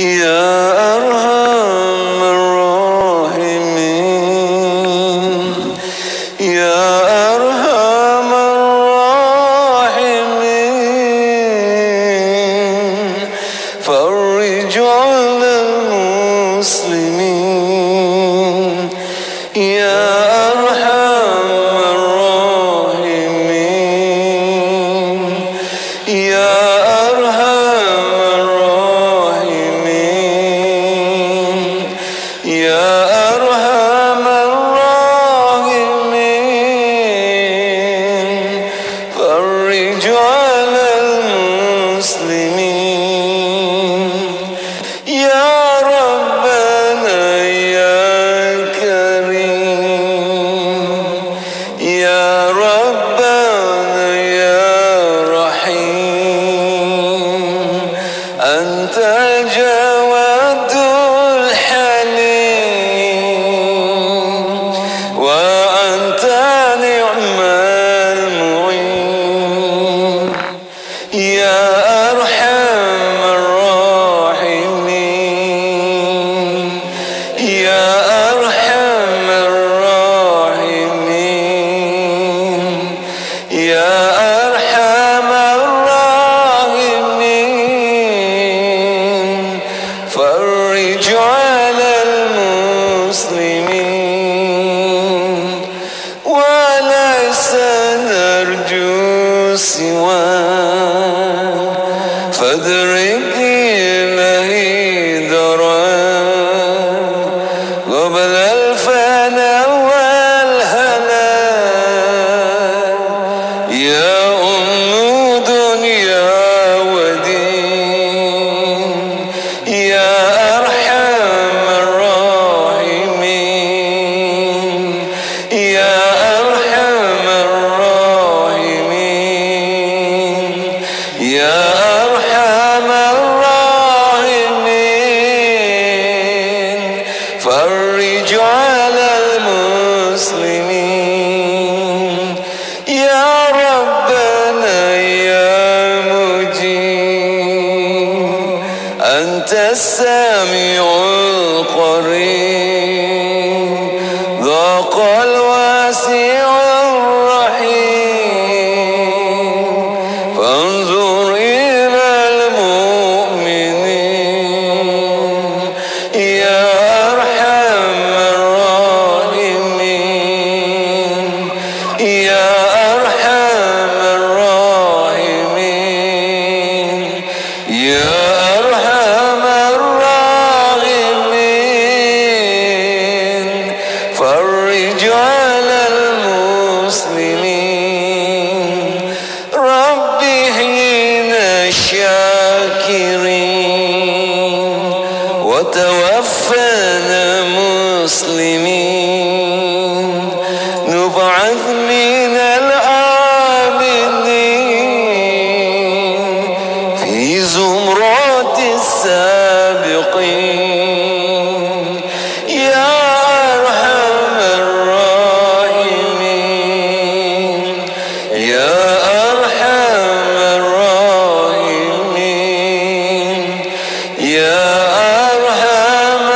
يا أرحم الراحمين يا أرحم الراحمين فرج على المسلمين يا أرحم الراحمين يا أرحم الراحمين يا أرحم الراحمين فرج على المسلمين يا ربنا يا كريم يا ربنا يا رحيم أنت الجواد الحليم وأنت نعم المعين يا أرحم الراحمين يا أرحم الراحمين يا أرحم الراحمين فرج على المسلمين وليس نرجو سواك فادرك إليه دراك قبل الفناء والهلاك يا أم دنيا ودين يا أرحم الراحمين يا أرحم الراحمين يا أرحم الراحمين فرج على المسلمين يا ربنا يا مجيب أنت السميع القريب ذاق الواسع الرحيم فانظر إلى المؤمنين يا أرحم الراحمين يا أرحم الراحمين يا أرحم الراحمين فرج على المسلمين رب احينا الشاكرين وتوفنا مسلمين نبعث من الآمنين في زمرات السابقين يا أرحم الراحمين يا أرحم الراحمين يا أرحم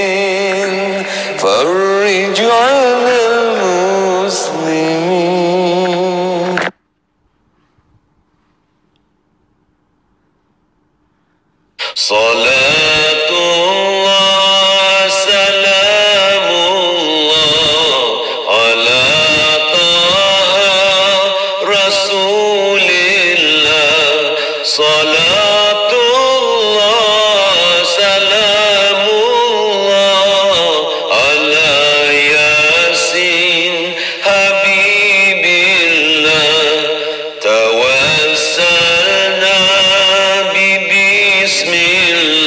الراحمين فرج على المسلمين صلاة الله سلام الله على طه رسول الله صلاة الله سلام الله على ياسين حبيب الله توسلنا بسم الله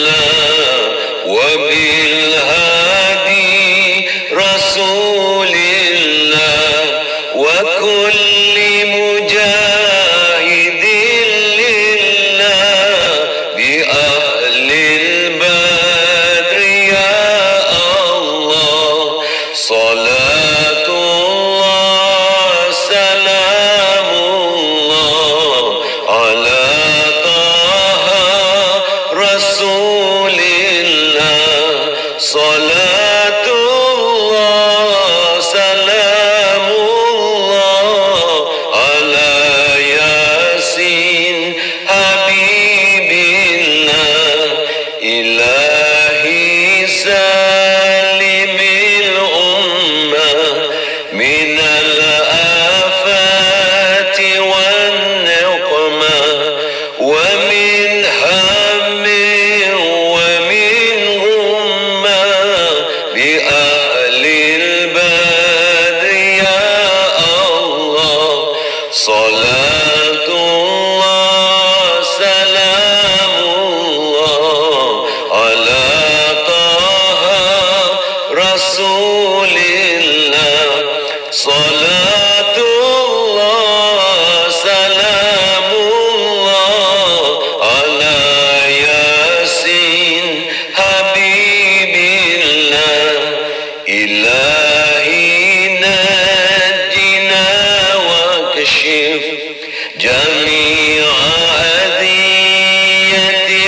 Salatullah salamullah ala taha rasulillah. Salatullah salamullah ala yasin habibillah. Ilahi najina wa kashif jami'a adhiyati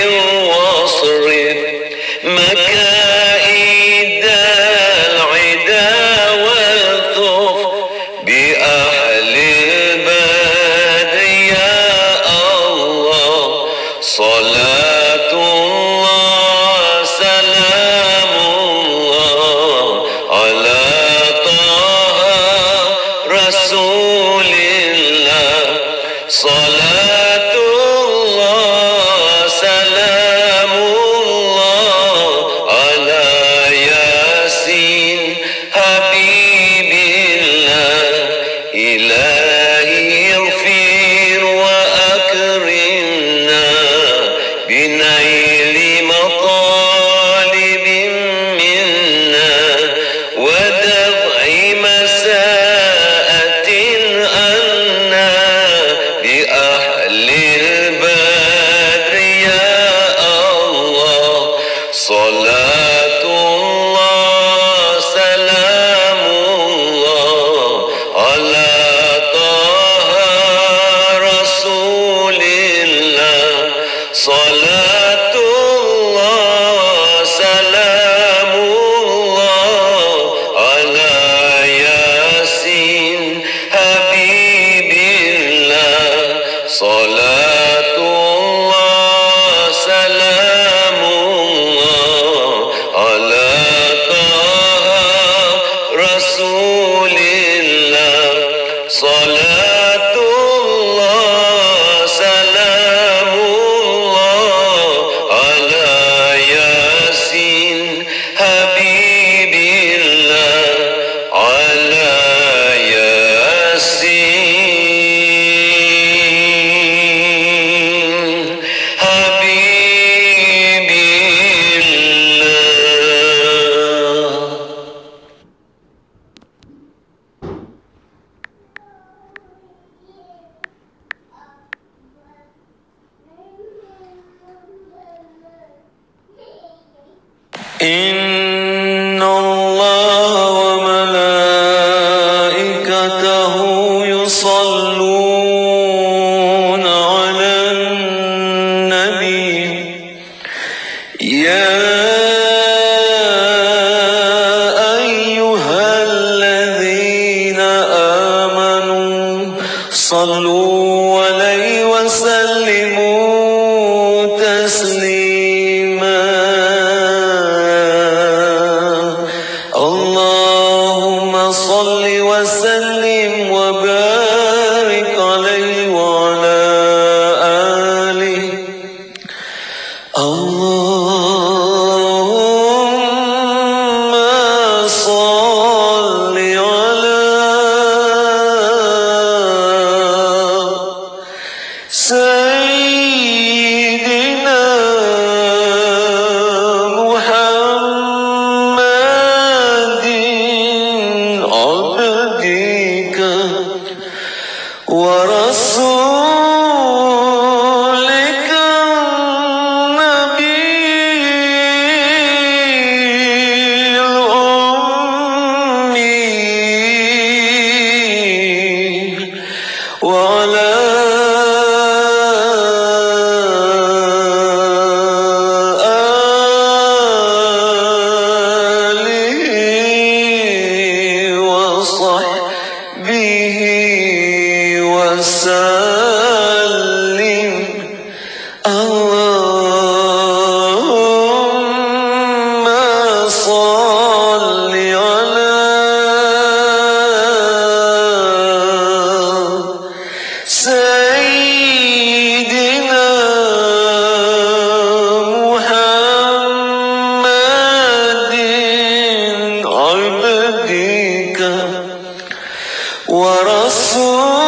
wasrif مكائد العدا والثف بأهل البدر يا الله. صلاة الله سلام الله على طه رسول الله. صلاة الله سلام الله على ياسين حبيب الله. إلهي اغفر وأكرمنا بنيل مطالب منا ودفع مساءة عنا بأهل البدر يا الله. صلاة الله سلام الله على طه رسول الله. صلاة الله سلام الله على ياسين حبيب الله. صلاة الله سلام الله على طه رسول الله. صلاة الله سلام الله على ياسين حبيب الله. على ياسين حبيب الله. إن الله وملائكته يصلون على النبي. يا أيها الذين آمنوا صلوا عليه وسلموا تسليما. اللهم صل وسلم وبارك عليه وعلى آله. اللهم صل على سيدنا محمد عبدك ورسولك النبي الأمي وعلى آله وصحبه وسلم. اللهم صل على سيدنا محمد عبدك ورسولك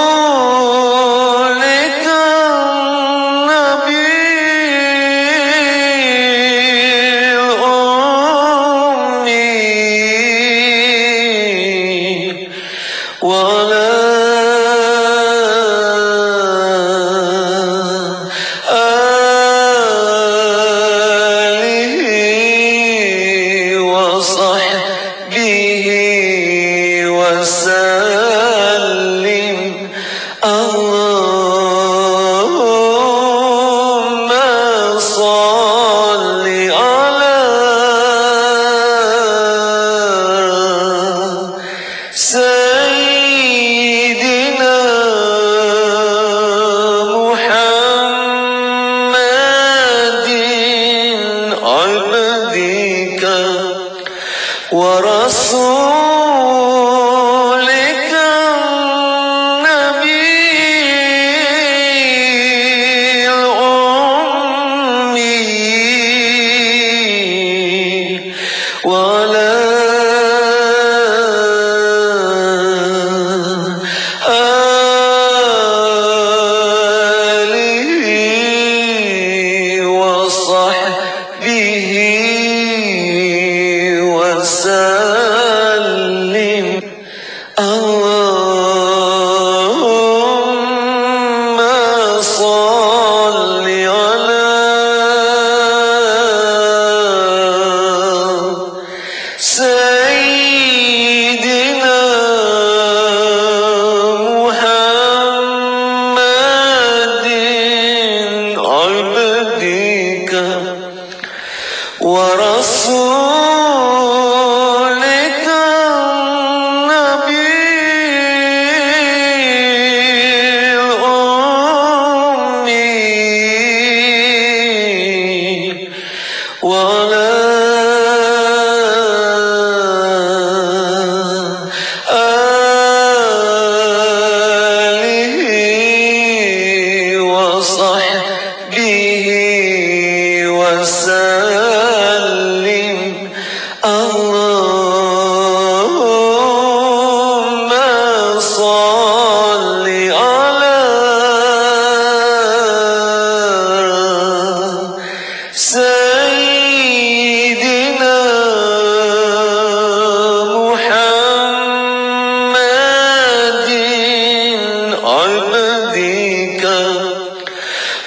عبدك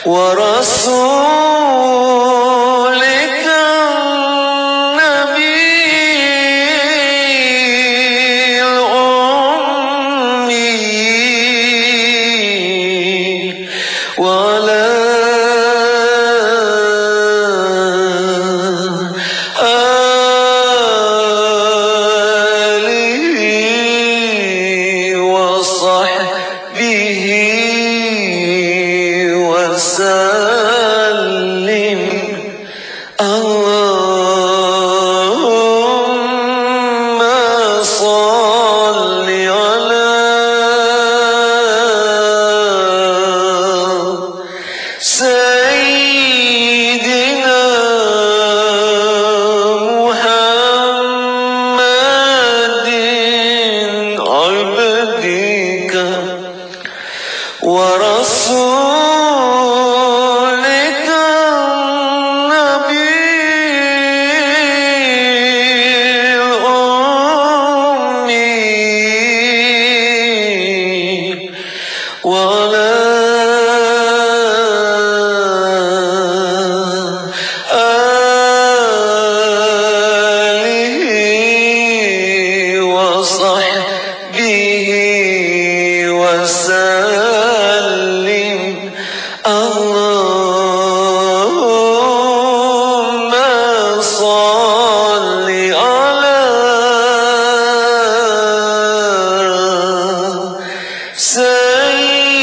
ورسولك النبي الأمي وعلى ورسولك النبي الأمي وعلى آله وصحبه وسلم اللهم صل على سيدنا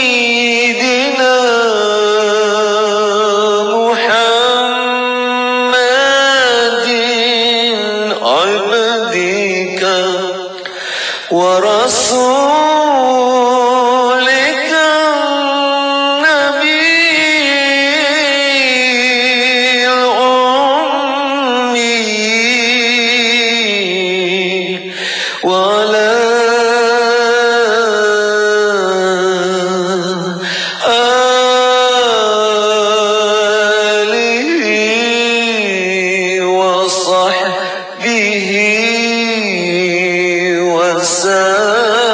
محمد عبدك ورسولك النبي الأمي وعلى آله وصحبه وسلم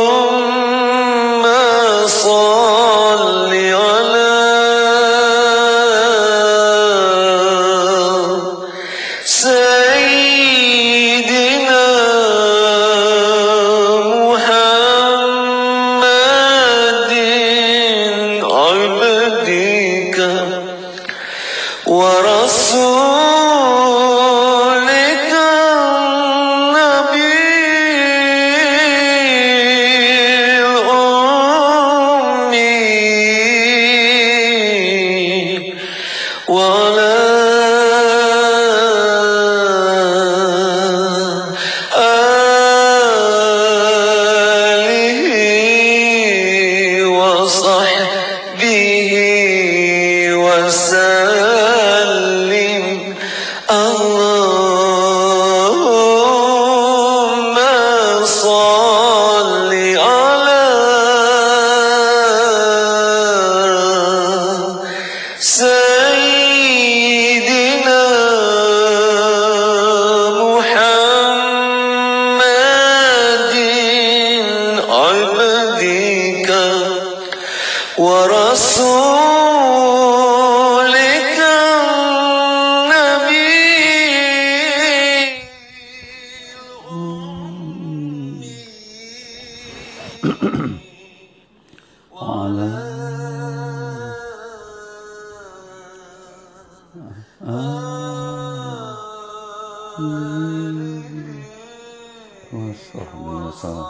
اللهم صل على سيدنا محمد عبدك ورسولك النبي الأمي وعلى آله وصحبه وسلم اللهم صل على سيدنا محمد عبدك ورسولك النبي وعلى آله وصحبه وسلم.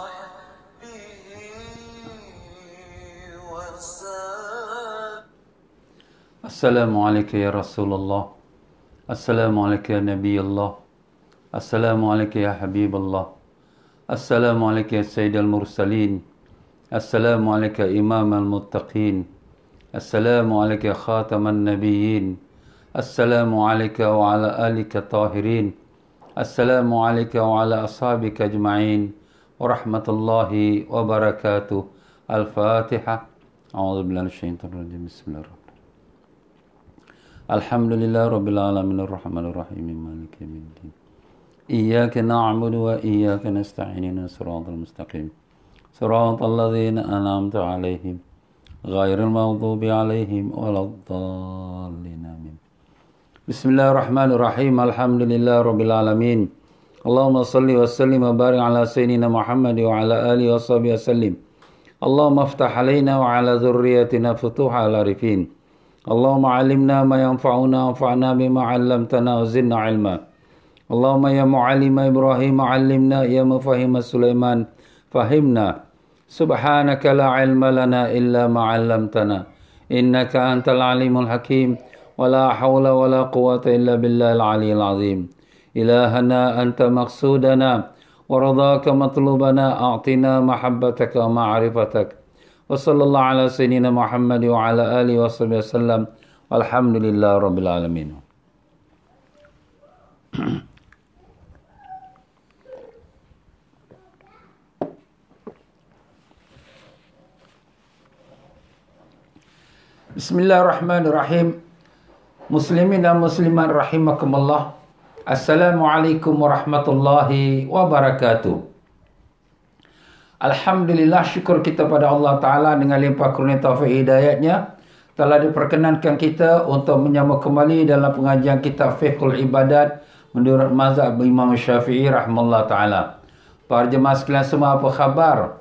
Assalamualaikum ya Rasulullah. Assalamualaikum ya Nabi Allah. Assalamualaikum ya Habib Allah. Assalamualaikum ya Sayyidul Mursalin. Assalamualaikum ya Imam al-Muttaqin. Assalamualaikum ya Khataman Nabiyyin. Assalamualaikum wa ala alika tahirin. Assalamualaikum wa ala ashabika ajma'in. Wa rahmatullahi wa barakatuh. Al-Fatihah. A'udzu billahi minasyaitonir rajim. Bismillahirrahmanirrahim. Alhamdulillah rabbil alamin arrahmanir rahim maliki yaumiddin. إياك نعبد وإياك نستعين صراط المستقيم صراط الذين أنعمت عليهم غير المغضوب عليهم ولا الضالين آمين. بسم الله الرحمن الرحيم. الحمد لله رب العالمين. اللهم صل وسلم وبارك على سيدنا محمد وعلى آله وصحبه وسلم. اللهم افتح علينا وعلى ذريتنا فتوح العارفين. اللهم علمنا ما ينفعنا وانفعنا بما علمتنا وزدنا علما. اللهم يا معلم إبراهيم علمنا، يا مفهم سليمان فهمنا. سبحانك لا علم لنا إلا ما علمتنا إنك أنت العليم الحكيم. ولا حول ولا قوة إلا بالله العلي العظيم. إلهنا أنت مقصودنا ورضاك مطلوبنا، أعطنا محبتك ومعرفتك. وصلى الله على سيدنا محمد وعلى آله وصحبه وسلم. والحمد لله رب العالمين. Bismillahirrahmanirrahim. Muslimin dan muslimat rahimakumullah. Assalamualaikum warahmatullahi wabarakatuh. Alhamdulillah, syukur kita pada Allah Ta'ala dengan limpah kurnia taufik hidayatnya telah diperkenankan kita untuk menyambung kembali dalam pengajian kitab Fiqhul Ibadat menurut mazhab Imam Syafi'i rahimahullah Ta'ala. Para jemaah sekalian semua, apa khabar?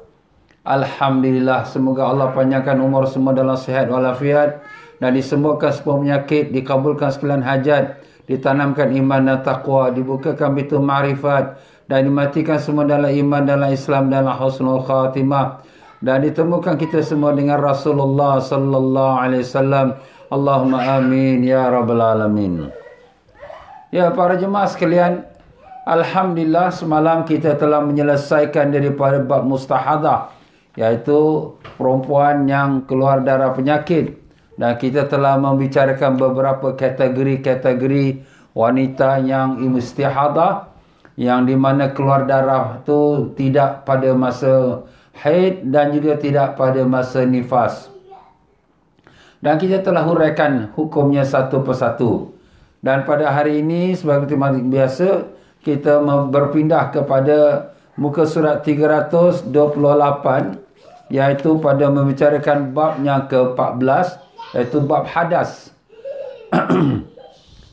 Alhamdulillah, semoga Allah panjangkan umur semua dalam sihat walafiat dan disembuhkan semua penyakit, dikabulkan sekalian hajat, ditanamkan iman dan taqwa, dibukakan pintu ma'rifat dan dimatikan semua dalam iman, dalam Islam, dalam husnul khatimah, dan ditemukan kita semua dengan Rasulullah sallallahu alaihi wasallam. Allahumma amin ya rabbal alamin. Ya para jemaah sekalian, alhamdulillah semalam kita telah menyelesaikan daripada bab mustahadah, iaitu perempuan yang keluar darah penyakit, dan kita telah membicarakan beberapa kategori-kategori wanita yang istihadah, yang di mana keluar darah tu tidak pada masa haid dan juga tidak pada masa nifas. Dan kita telah huraikan hukumnya satu persatu. Dan pada hari ini sebagai biasa kita berpindah kepada muka surat 328, iaitu pada membicarakan bab yang ke-14, iaitu bab hadas.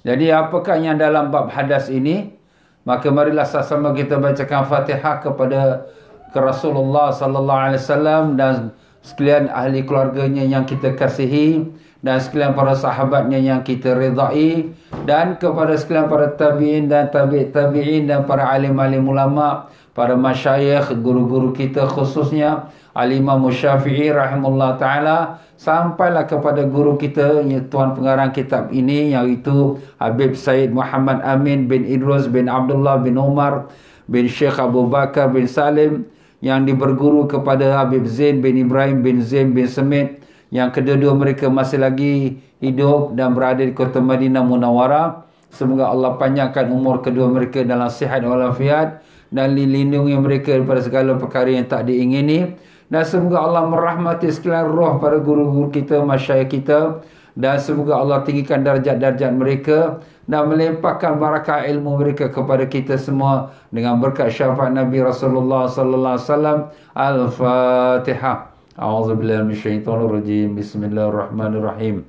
Jadi apakah yang dalam bab hadas ini? Maka marilah sama-sama kita bacakan Fatihah kepada Rasulullah sallallahu alaihi wasallam dan sekalian ahli keluarganya yang kita kasihi, dan sekalian para sahabatnya yang kita redai, dan kepada sekalian para tabi'in dan tabi'in dan para alim-alim ulama, para masyayikh, guru-guru kita khususnya Al-Imam Syafi'i rahimahullah ta'ala, sampailah kepada guru kita, tuan pengarang kitab ini, iaitu Habib Said Muhammad Amin bin Idrus bin Abdullah bin Umar bin Syekh Abu Bakar bin Salim, yang diberguru kepada Habib Zain bin Ibrahim bin Zain bin Semit, yang kedua-dua mereka masih lagi hidup dan berada di kota Madinah Munawwarah. Semoga Allah panjangkan umur kedua mereka dalam sihat walafiat dan lindungi mereka daripada segala perkara yang tak diingini. Dan semoga Allah merahmati sekalian roh para guru-guru kita, masyayikh kita, dan semoga Allah tinggikan darjat-darjat mereka dan melimpahkan barakah ilmu mereka kepada kita semua dengan berkat syafaat Nabi Rasulullah sallallahu alaihi wasallam. Al-Fatihah. A'udzubillahi minasyaitonir rajim. Bismillahirrahmanirrahim.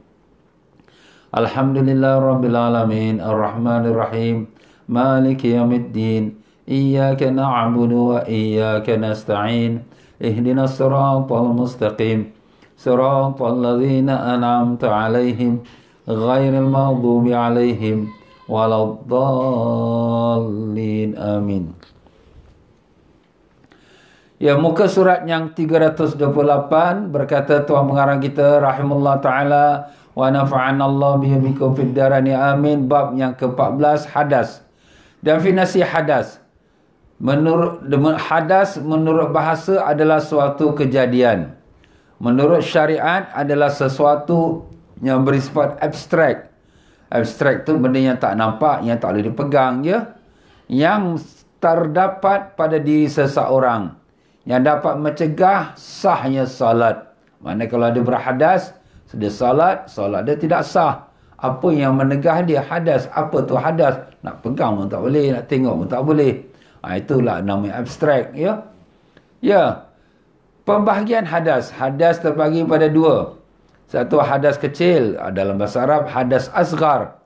Alhamdulillahirabbil alamin, arrahmanir rahim, maliki yaumiddin, iyyaka na'budu wa iyyaka nasta'in, ihdinas siratal mustaqim, siratal ladzina an'amta 'alaihim ghairil maghdubi 'alaihim waladdallin. Amin. Ya, muka surat yang 328 berkata tuan pengarang kita rahimahullah ta'ala, wa nafa'anallahu bihi bikum fid darani amin. Bab yang ke-14, hadas. Definisi hadas. Hadas menurut bahasa adalah suatu kejadian. Menurut syariat adalah sesuatu yang bersifat abstrak. Abstrak tu benda yang tak nampak, yang tak boleh dipegang je, yang terdapat pada diri seseorang, yang dapat mencegah sahnya salat. Mana kalau dia berhadas, dia salat dia tidak sah. Apa yang menegah dia? Hadas. Apa tu hadas? Nak pegang pun tak boleh, nak tengok pun tak boleh. Itulah namanya abstrak, ya. Ya. Pembahagian hadas. Hadas terbagi pada dua. Satu hadas kecil, dalam bahasa Arab hadas asghar,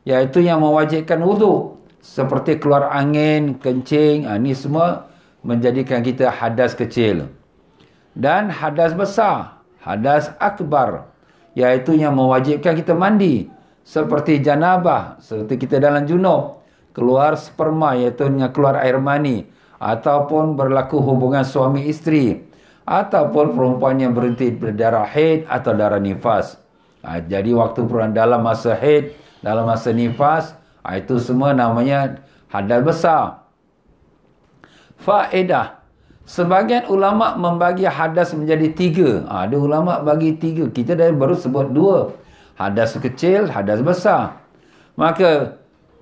iaitu yang mewajibkan wuduk, seperti keluar angin, kencing. Ini semua menjadikan kita hadas kecil. Dan hadas besar, hadas akbar, iaitu yang mewajibkan kita mandi, seperti janabah, seperti kita dalam junub, keluar sperma, iaitu keluar air mani, ataupun berlaku hubungan suami isteri, ataupun perempuan yang berhenti berdarah haid atau darah nifas. Jadi waktu dalam masa haid, dalam masa nifas, itu semua namanya hadas besar. Faedah. Sebagian ulama membagi hadas menjadi 3. Ada ulama bagi 3. Kita dah baru sebut 2. Hadas kecil, hadas besar. Maka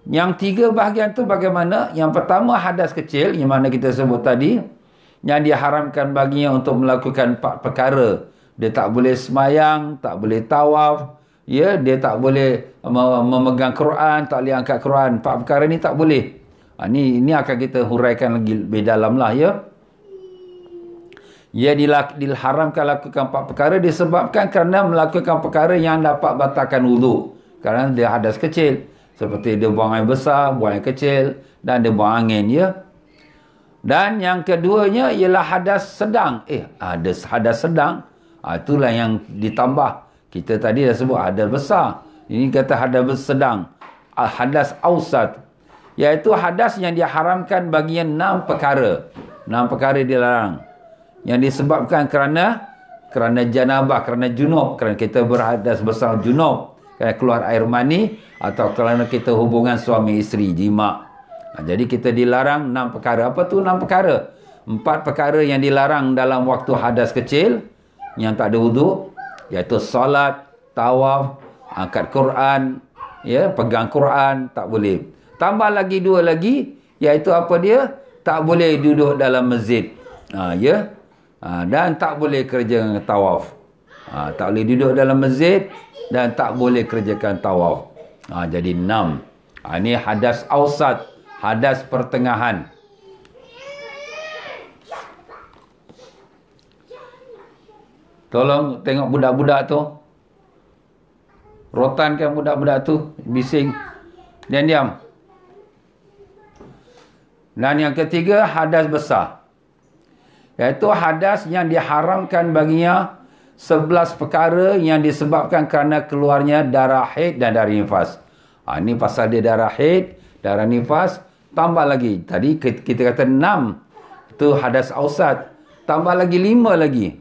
yang 3 bahagian tu bagaimana? Yang pertama hadas kecil, yang mana kita sebut tadi, yang diharamkan baginya untuk melakukan 4 perkara. Dia tak boleh semayang, tak boleh tawaf, ya, dia tak boleh memegang Quran, tak boleh angkat Quran. 4 perkara ni tak boleh. Ini akan kita huraikan lagi lebih dalam lah, ya. Ia diharamkan lakukan 4 perkara disebabkan kerana melakukan perkara yang dapat batalkan wuduk. Kerana dia hadas kecil. Seperti dia buang air besar, buang air kecil, dan dia buang angin, ya. Dan yang keduanya ialah hadas sedang. Ada hadas sedang. Itulah yang ditambah. Kita tadi dah sebut hadas besar. Ini kata hadas sedang. Hadas ausat. Iaitu hadas yang diharamkan baginya 6 perkara. 6 perkara dilarang. Yang disebabkan kerana janabah, kerana junub, kerana kita berhadas besar junub, kerana keluar air mani, atau kerana kita hubungan suami isteri, jima. Jadi kita dilarang 6 perkara. Apa tu 6 perkara? 4 perkara yang dilarang dalam waktu hadas kecil, yang tak ada wuduk, iaitu solat, tawaf, angkat Quran, ya, pegang Quran, tak boleh. Tambah lagi 2 lagi, iaitu apa dia? Tak boleh duduk dalam masjid. Ya. Dan tak boleh kerja tawaf. Tak boleh duduk dalam masjid dan tak boleh kerjakan tawaf. Jadi 6. Ini hadas ausat, hadas pertengahan. Tolong tengok budak-budak tu. Rotankan budak-budak tu, bising. Dan diam. Dan yang ketiga, hadas besar. Iaitu hadas yang diharamkan baginya 11 perkara yang disebabkan kerana keluarnya darah haid dan darah nifas. Ini pasal dia darah haid, darah nifas, tambah lagi. Tadi kita kata 6. Itu hadas ausat. Tambah lagi 5 lagi.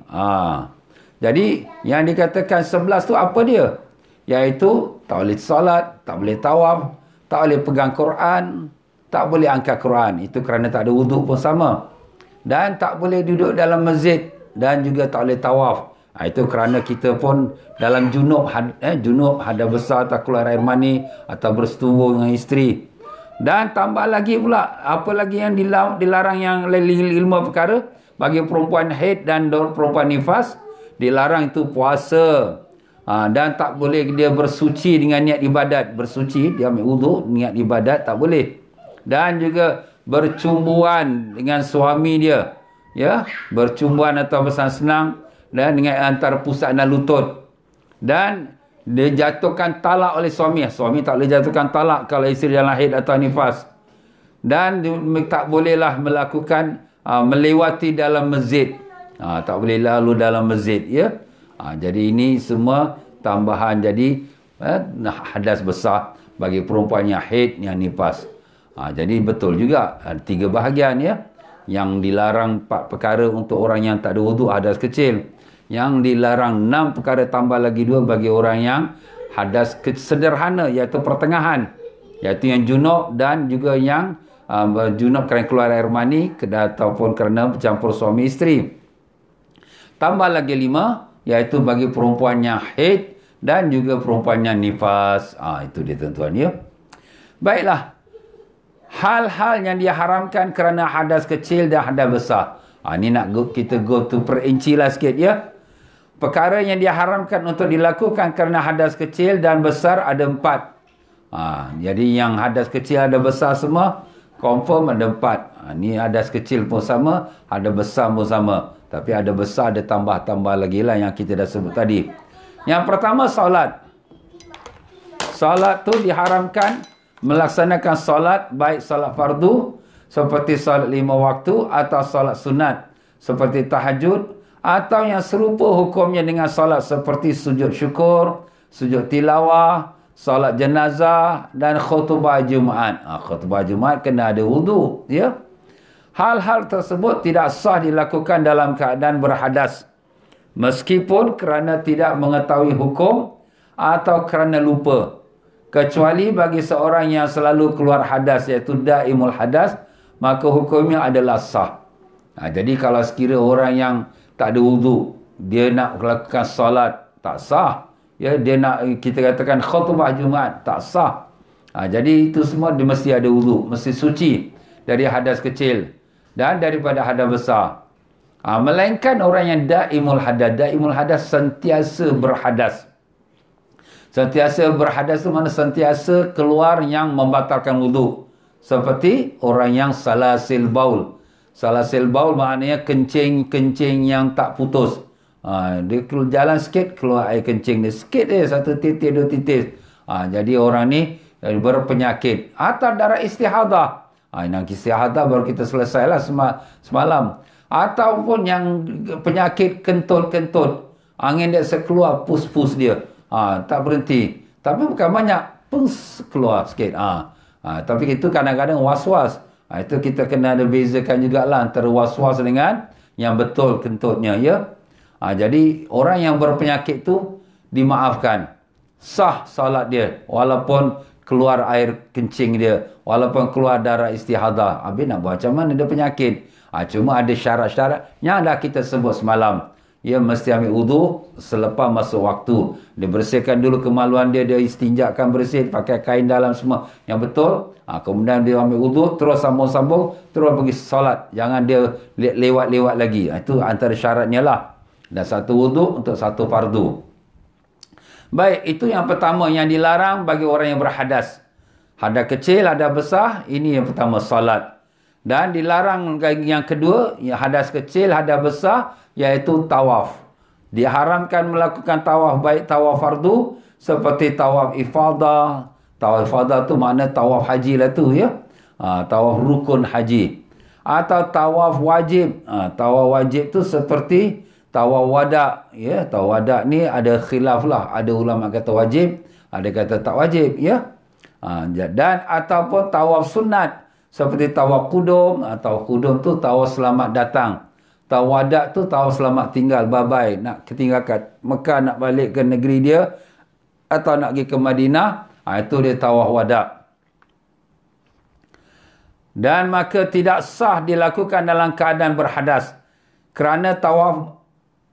Jadi yang dikatakan 11 tu apa dia? Iaitu tak boleh solat, tak boleh tawaf, tak boleh pegang Quran, tak boleh angkat Quran. Itu kerana tak ada wuduk pun sama. Dan tak boleh duduk dalam masjid dan juga tak boleh tawaf. Itu kerana kita pun dalam junub hadas besar, tak keluar air mani atau bersetubuh dengan isteri. Dan tambah lagi pula, apa lagi yang dilarang, yang 5 perkara bagi perempuan haid dan perempuan nifas. Dilarang itu puasa. Dan tak boleh dia bersuci dengan niat ibadat. Bersuci, dia ambil wuduk, niat ibadat tak boleh. Dan juga bercumbuan dengan suami dia, ya, bercumbuan atau bersenang-senang dan dengan antara pusat dan lutut, dan dia jatuhkan talak oleh suami. Suami tak boleh jatuhkan talak kalau isteri dalam haid atau nifas. Dan tak bolehlah melakukan melewati dalam masjid, tak boleh lalu dalam masjid, ya. Jadi ini semua tambahan. Jadi hadas besar bagi perempuan yang haid, yang nifas. Jadi betul juga 3 bahagian, ya. Yang dilarang 4 perkara untuk orang yang tak ada wuduk, hadas kecil. Yang dilarang 6 perkara, tambah lagi 2 bagi orang yang hadas sederhana, iaitu pertengahan, iaitu yang junub dan juga yang junub kerana keluar air mani ataupun kerana bercampur suami isteri. Tambah lagi 5, iaitu bagi perempuan yang haid dan juga perempuan yang nifas. Itu dia tuan-tuan, ya. Baiklah. Hal-hal yang diharamkan kerana hadas kecil dan hadas besar. Ini nak kita go to perinci lah sikit, ya. Perkara yang diharamkan untuk dilakukan kerana hadas kecil dan besar ada 4. Jadi yang hadas kecil ada besar semua, confirm ada 4. Ni hadas kecil pun sama, ada besar pun sama. Tapi ada besar, ada tambah-tambah lagi lah yang kita dah sebut tadi. Yang pertama, solat. Solat tu diharamkan melaksanakan solat, baik solat fardu seperti solat 5 waktu atau solat sunat seperti tahajud, atau yang serupa hukumnya dengan solat seperti sujud syukur, sujud tilawah, solat jenazah dan khutbah Jumaat. Khutbah Jumaat kena ada wudu, ya. Hal-hal tersebut tidak sah dilakukan dalam keadaan berhadas, meskipun kerana tidak mengetahui hukum atau kerana lupa, kecuali bagi seorang yang selalu keluar hadas, iaitu daimul hadas, maka hukumnya adalah sah. Jadi kalau sekira orang yang tak ada wudu, dia nak melakukan solat, tak sah. Ya, dia nak, kita katakan khutbah Jumaat, tak sah. Jadi itu semua dia mesti ada wudu, mesti suci dari hadas kecil dan daripada hadas besar. Melainkan orang yang daimul hadas. Daimul hadas sentiasa berhadas. Sentiasa berhadas itu mana sentiasa keluar yang membatalkan wudu. Seperti orang yang salasil baul. Salasil baul maknanya kencing yang tak putus. Dia jalan sikit, keluar air kencing dia. Sikit dia, 1 titis, 2 titis. Jadi orang ni berpenyakit. Atau darah istihadah. Yang istihadah baru kita selesailah semalam. Ataupun yang penyakit kentut-kentut. Angin dia sekeluar, pus-pus dia. Tak berhenti. Tapi bukan banyak. Pus keluar sikit. Tapi itu kadang-kadang was-was. Itu kita kena ada bezakan jugalah antara was-was dengan yang betul kentutnya, ya. Jadi orang yang berpenyakit tu dimaafkan. Sah salat dia walaupun keluar air kencing dia, walaupun keluar darah istihadah. Habis nak buat macam mana dia penyakit? Cuma ada syarat-syarat yang dah kita sebut semalam. Dia mesti ambil wudu selepas masuk waktu. Dia bersihkan dulu kemaluan dia, dia istinjakkan bersih, pakai kain dalam semua yang betul. Kemudian dia ambil wudu, terus sambung-sambung, terus pergi solat. Jangan dia lewat-lewat lagi. Itu antara syaratnya lah. Dan satu wudu untuk satu fardu. Baik, itu yang pertama yang dilarang bagi orang yang berhadas. Hadas kecil, hadas besar, ini yang pertama, solat. Dan dilarang yang kedua, hadas kecil, hadas besar, iaitu tawaf. Diharamkan melakukan tawaf, baik tawaf fardu seperti tawaf ifadah. Tawaf ifadah tu makna tawaf haji lah tu, ya. Tawaf rukun haji. Atau tawaf wajib. Tawaf wajib tu seperti tawaf wada', ya. Tawaf wada' ni ada khilaf lah. Ada ulama kata wajib, ada kata tak wajib, ya. Dan ataupun tawaf sunat seperti tawaf kudum. Tawaf kudum tu tawaf selamat datang. Tawaf wada' tu tawaf selamat tinggal, bye-bye. Nak ketinggalkan Mekah, nak balik ke negeri dia atau nak pergi ke Madinah, itu dia tawaf wada'. Dan maka tidak sah dilakukan dalam keadaan berhadas, kerana tawaf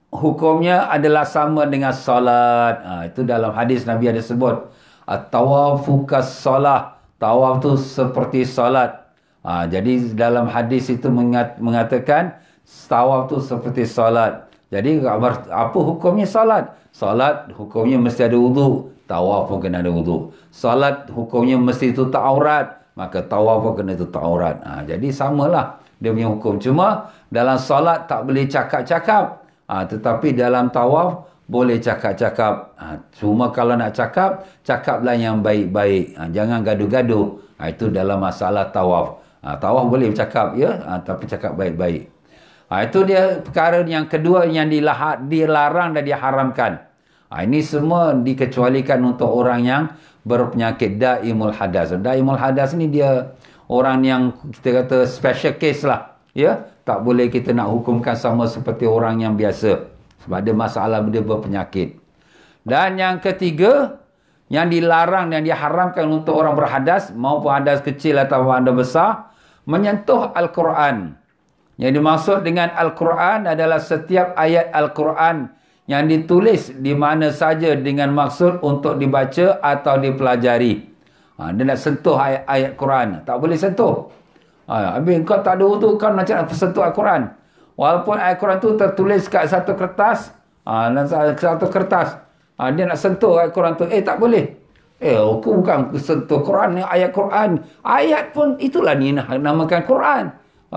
hukumnya adalah sama dengan solat. Itu dalam hadis Nabi ada sebut. At-tawafu kas-salah. Tawaf tu seperti solat. Jadi dalam hadis itu mengatakan tawaf tu seperti solat. Jadi apa hukumnya solat? Solat hukumnya mesti ada wudu. Tawaf pun kena ada wudu. Solat hukumnya mesti tutup aurat. Maka tawaf pun kena tutup aurat. Jadi samalah dia punya hukum. Cuma dalam solat tak boleh cakap-cakap. Tetapi dalam tawaf boleh cakap-cakap. Cuma kalau nak cakap, cakaplah yang baik-baik. Jangan gaduh-gaduh. Itu dalam masalah tawaf. Tawaf boleh bercakap, ya. Tapi cakap baik-baik. Itu dia perkara yang kedua yang dilarang dan diharamkan. Ini semua dikecualikan untuk orang yang berpenyakit daimul hadas. Daimul hadas ni dia orang yang kita kata special case lah. Ya, tak boleh kita nak hukumkan sama seperti orang yang biasa. Sebab ada masalah dia berpenyakit. Dan yang ketiga, yang dilarang dan diharamkan untuk orang berhadas, maupun hadas kecil atau hadas besar, menyentuh Al-Quran. Yang dimaksud dengan Al-Quran adalah setiap ayat Al-Quran yang ditulis di mana saja dengan maksud untuk dibaca atau dipelajari. Dia nak sentuh ayat-ayat Quran. Tak boleh sentuh. Habis kau tak ada wudu, kau macam nak sentuh Al-Quran. Walaupun ayat Quran tu tertulis kat satu kertas, dia nak sentuh ayat Quran tu, tak boleh. Aku bukan sentuh Quran, ni ayat Quran. Ayat pun itulah ni namakan Quran.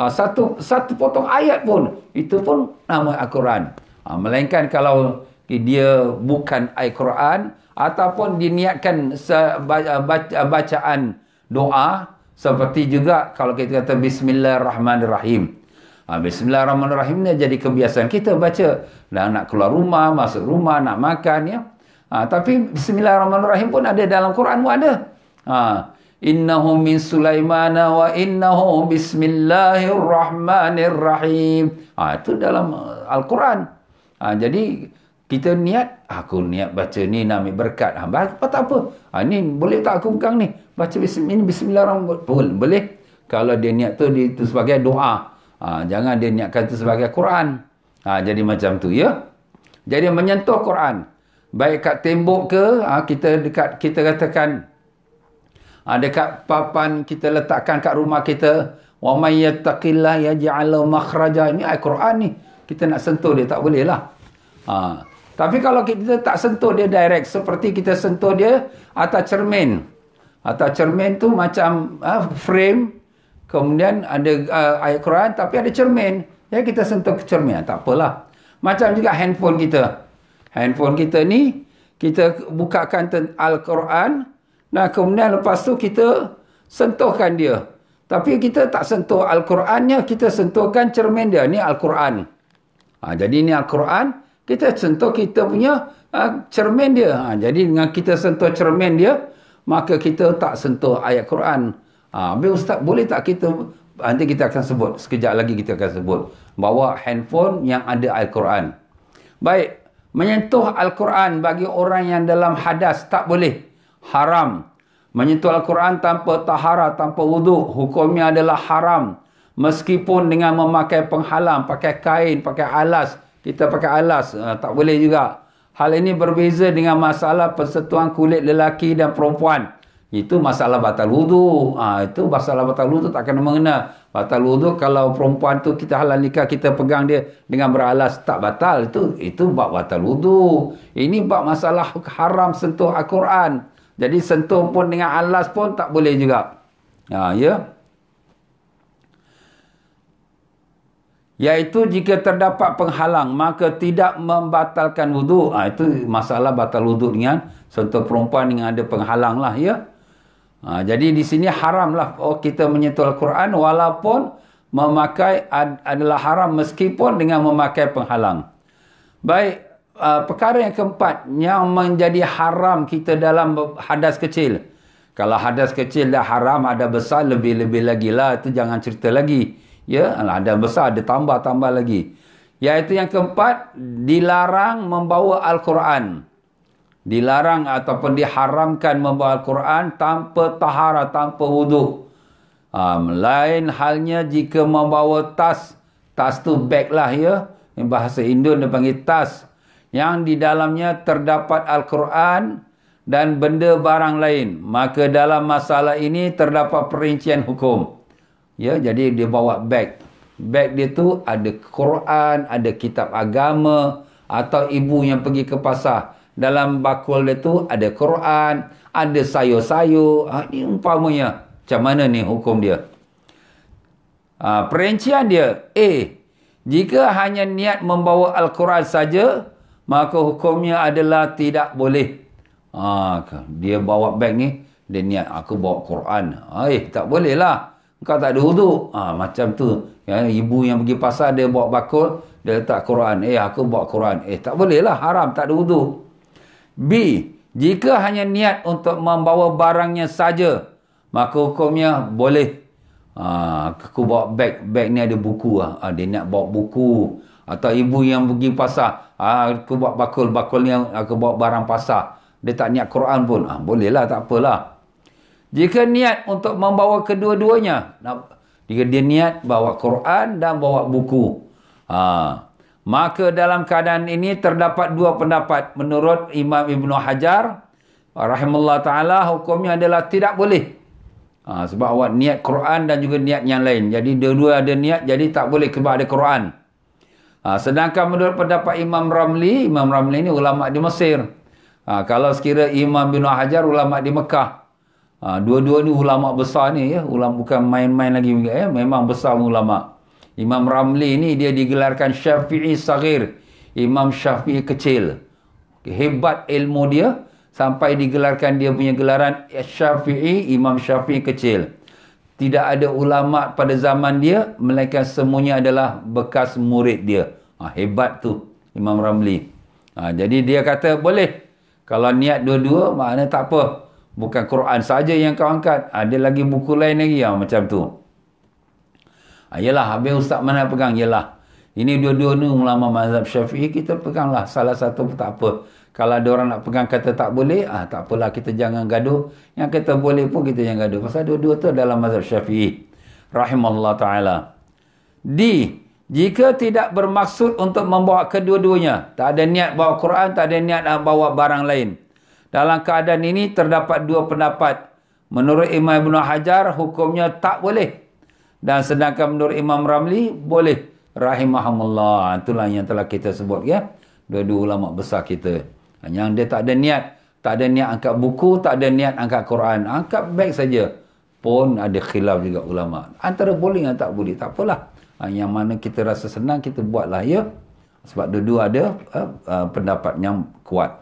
Satu potong ayat pun, itu pun nama Al-Quran. Melainkan kalau dia bukan ayat Quran, ataupun diniatkan bacaan doa, seperti juga kalau kita kata Bismillahirrahmanirrahim. Bismillahirrahmanirrahim ni jadi kebiasaan kita baca. Dan nak keluar rumah, masuk rumah, nak makan, ya. Tapi Bismillahirrahmanirrahim pun ada dalam Quran pun ada. Innahu min Sulaimana wa innahu bismillahirrahmanirrahim. Itu dalam Al-Quran. Jadi kita niat, aku niat baca ni nak ambil berkat. Apa tak apa. Ni boleh tak aku pegang ni? Baca Bismillahirrahmanirrahim. Boleh. Kalau dia niat tu itu sebagai doa. Jangan dia niatkan itu sebagai Quran. Jadi macam tu, ya. Jadi menyentuh Quran. Baik kat tembok ke, kita katakan, dekat papan kita letakkan kat rumah kita, wa may yattaqillah yaj'al makhraja. Ini ayat Quran ni. Kita nak sentuh dia tak boleh lah. Tapi kalau kita tak sentuh dia direct, seperti kita sentuh dia atas cermin. Atas cermin tu macam frame, kemudian ada ayat Quran tapi ada cermin. Jadi kita sentuh ke cermin, tak apalah. Macam juga handphone kita. Handphone kita ni, kita bukakan Al-Quran, nah kemudian lepas tu kita sentuhkan dia. Tapi kita tak sentuh Al-Qurannya, kita sentuhkan cermin dia. Ni Al-Quran. Jadi ni Al-Quran, kita sentuh kita punya cermin dia. Jadi dengan kita sentuh cermin dia, maka kita tak sentuh ayat Quran. Habis Ustaz, boleh tak kita, nanti kita akan sebut, sekejap lagi kita akan sebut, bawa handphone yang ada Al-Quran. Baik. Menyentuh Al-Quran bagi orang yang dalam hadas tak boleh. Haram. Menyentuh Al-Quran tanpa taharah, tanpa wuduk, hukumnya adalah haram. Meskipun dengan memakai penghalang, pakai kain, pakai alas. Kita pakai alas, tak boleh juga. Hal ini berbeza dengan masalah persentuhan kulit lelaki dan perempuan. Itu masalah batal wudu. Itu masalah batal wudu tak kena mengena. Batal wudu kalau perempuan tu kita halal nikah, kita pegang dia dengan beralas, tak batal. Itu bab batal wudu. Ini bab masalah haram sentuh Al-Quran. Jadi sentuh pun dengan alas pun tak boleh juga. Ya. Iaitu jika terdapat penghalang, maka tidak membatalkan wudu. Itu masalah batal wudu dengan sentuh perempuan dengan ada penghalang lah, ya. Jadi di sini haramlah kita menyentuh Al-Quran walaupun memakai adalah haram meskipun dengan memakai penghalang. Baik, perkara yang keempat yang menjadi haram kita dalam hadas kecil. Kalau hadas kecil dah haram, ada besar lebih-lebih lagi lah. Itu jangan cerita lagi. Ya, ada besar, ada tambah-tambah lagi. Iaitu yang keempat, dilarang membawa Al-Quran. Dilarang ataupun diharamkan membawa Al-Quran tanpa taharah, tanpa wuduk. Lain halnya jika membawa tas. Tas tu bag lah, ya. Bahasa Indon dia panggil tas. Yang di dalamnya terdapat Al-Quran dan benda barang lain. Maka dalam masalah ini terdapat perincian hukum. Ya, jadi dia bawa bag. Bag dia tu ada Quran, ada kitab agama, atau ibu yang pergi ke pasar. Dalam bakul dia tu ada Quran, ada sayur-sayur. Ini umpamanya. Macam mana ni hukum dia? Perincian dia. Jika hanya niat membawa Al-Quran saja, maka hukumnya adalah tidak boleh. Dia bawa beg ni, dia niat aku bawa Quran. Tak boleh lah. Kau tak ada wuduk. Macam tu. Ya, ibu yang pergi pasar, dia bawa bakul, dia letak Quran. Aku bawa Quran. Tak boleh lah. Haram, tak ada wuduk. B. Jika hanya niat untuk membawa barangnya saja, maka hukumnya boleh. Aku bawa beg. Beg ni ada buku. Dia nak bawa buku. Atau ibu yang pergi pasar. Aku bawa bakul. Bakul ni aku bawa barang pasar. Dia tak niat Quran pun. Bolehlah, tak apalah. Jika niat untuk membawa kedua-duanya. Jika dia niat bawa Quran dan bawa buku. Maka dalam keadaan ini terdapat dua pendapat. Menurut Imam Ibn Hajar rahimahullah ta'ala, hukumnya adalah tidak boleh. Sebab awak niat Quran dan juga niat yang lain. Jadi dua-dua ada niat, jadi tak boleh sebab ada Quran. Sedangkan menurut pendapat Imam Ramli ini ulama di Mesir. Kalau sekira Imam bin Hajar ulama di Mekah. Dua-dua ni ulama besar ni ya, ulama bukan main-main lagi ya, memang besar ulama. Imam Ramli ni dia digelarkan Syafi'i Saghir, Imam Syafi'i kecil. Hebat ilmu dia sampai digelarkan dia punya gelaran Syafi'i, Imam Syafi'i kecil. Tidak ada ulama pada zaman dia, melainkan semuanya adalah bekas murid dia. Hebat tu Imam Ramli. Jadi dia kata boleh. Kalau niat dua-dua, maknanya tak apa. Bukan Quran saja yang kau angkat. Ada lagi buku lain lagi macam tu. Yelah, habis ustaz mana pegang? Yelah. Ini dua-dua ni ulama mazhab Syafi'i, kita peganglah. Salah satu pun tak apa. Kalau ada orang nak pegang kata tak boleh, tak apalah, kita jangan gaduh. Yang kata boleh pun kita jangan gaduh. Pasal dua-dua tu dalam mazhab Syafi'i. Rahimahullah ta'ala. Jika tidak bermaksud untuk membawa kedua-duanya, tak ada niat bawa Quran, tak ada niat bawa barang lain. Dalam keadaan ini terdapat dua pendapat. Menurut Imam Ibn Hajar, hukumnya tak boleh. Dan sedangkan menurut Imam Ramli, boleh. Rahimahumullah. Itulah yang telah kita sebut ya. Dua-dua ulama besar kita. Yang dia tak ada niat. Tak ada niat angkat buku, tak ada niat angkat Quran. Angkat beg saja. Pun ada khilaf juga ulama. Antara boleh dan tak boleh. Tak apalah. Yang mana kita rasa senang, kita buatlah ya. Sebab dua-dua ada pendapat yang kuat.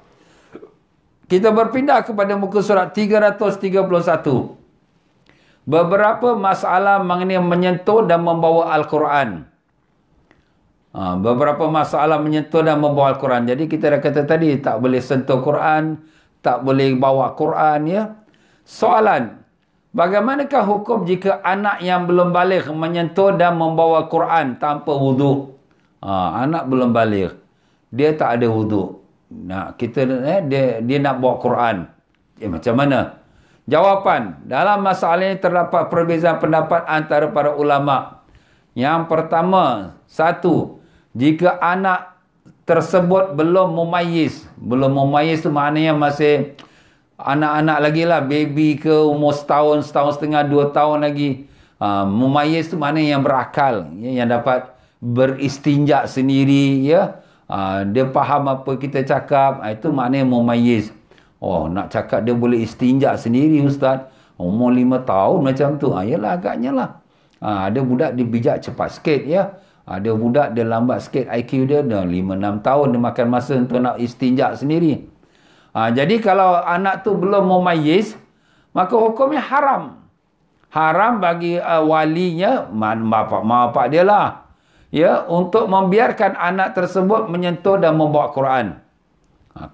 Kita berpindah kepada muka surat 331. Beberapa masalah mengenai menyentuh dan membawa Al-Quran. Beberapa masalah menyentuh dan membawa Al-Quran. Jadi kita dah kata tadi, tak boleh sentuh Quran, tak boleh bawa Quran ya. Soalan, bagaimanakah hukum jika anak yang belum baligh menyentuh dan membawa Quran tanpa wuduk? Anak belum baligh, dia tak ada wuduk. Dia nak bawa Quran. Macam mana? Jawapan, dalam masalah ini terdapat perbezaan pendapat antara para ulama. Yang pertama, satu, jika anak tersebut belum mumayyiz. Belum mumayyiz tu maknanya masih anak-anak lagi lah, baby ke umur setahun, setahun setengah, 2 tahun lagi. Mumayyiz tu maknanya yang berakal, yang dapat beristinja sendiri ya. Dia faham apa kita cakap, itu maknanya mumayyiz. Nak cakap dia boleh istinja sendiri ustaz, umur 5 tahun macam tu. Yalah agaknya lah. Ada budak dia bijak cepat sikit ya. Ada budak dia lambat sikit IQ dia, 5-6 tahun dia makan masa untuk nak istinja sendiri. Jadi kalau anak tu belum mumayyiz, maka hukumnya haram. Haram bagi walinya, mak bapak dia lah, ya, untuk membiarkan anak tersebut menyentuh dan membawa Quran.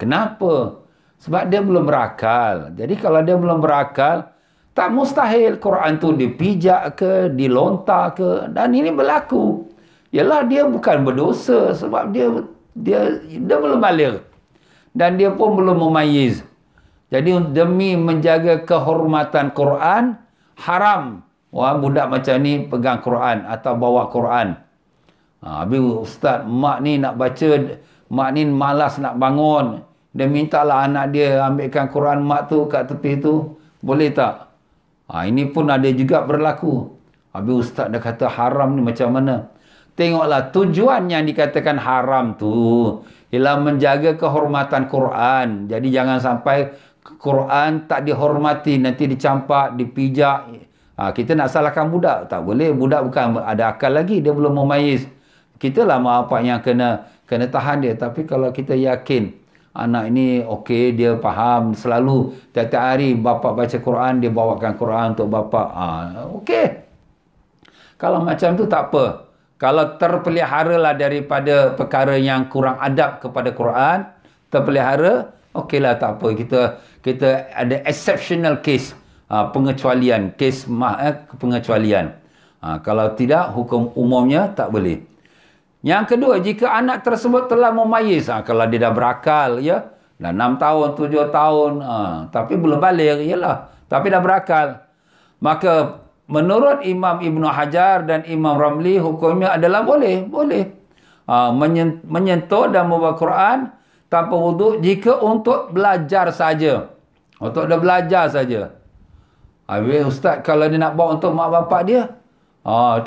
Kenapa? Sebab dia belum berakal. Jadi kalau dia belum berakal, tak mustahil Quran tu dipijak ke, dilontar ke, dan ini berlaku. Yalah, dia bukan berdosa sebab dia belum baligh dan dia pun belum mumayyiz. Jadi demi menjaga kehormatan Quran, haram budak macam ni pegang Quran atau bawa Quran. Habis ustaz, mak ni nak baca, mak ni malas nak bangun, dia mintalah anak dia ambilkan Quran mak tu kat tepi tu, boleh tak? Ini pun ada juga berlaku. Habis ustaz dah kata haram ni macam mana? Tengoklah tujuan yang dikatakan haram tu ialah menjaga kehormatan Quran. Jadi jangan sampai Quran tak dihormati, nanti dicampak, dipijak. Kita nak salahkan budak, tak boleh. Budak bukan ada akal lagi, dia belum mumayyiz. Kita lah mak bapak yang kena tahan dia. Tapi kalau kita yakin anak ini okey, dia faham, selalu tiap-tiap hari bapak baca Quran, dia bawakan Quran untuk bapak. Okey. Kalau macam tu tak apa. Kalau terpelihara lah daripada perkara yang kurang adab kepada Quran, terpelihara, okeylah tak apa. Kita ada exceptional case, pengecualian, case pengecualian. Kalau tidak, hukum umumnya tak boleh. Yang kedua, jika anak tersebut telah mumayyiz, kalau dia dah berakal, ya, dah 6 tahun, 7 tahun, tapi belum baligh, yalah, tapi dah berakal, maka menurut Imam Ibn Hajar dan Imam Ramli, hukumnya adalah boleh. Menyentuh dan membawa Quran tanpa wuduk jika untuk belajar saja. Untuk dia belajar saja. Habis ustaz, kalau dia nak bawa untuk mak bapak dia,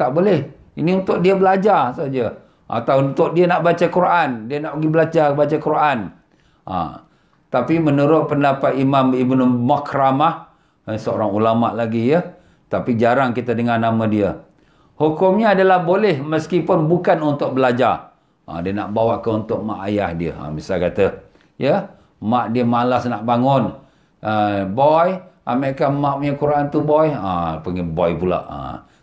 tak boleh. Ini untuk dia belajar saja. Atau untuk dia nak baca Quran, dia nak pergi belajar baca Quran. Tapi menurut pendapat Imam Ibn Makramah, seorang ulama lagi ya, tapi jarang kita dengar nama dia. Hukumnya adalah boleh meskipun bukan untuk belajar. Dia nak bawa ke untuk mak ayah dia. Misal kata, ya, mak dia malas nak bangun. Boy, ambilkan mak punya Quran tu boy. Panggil boy pula.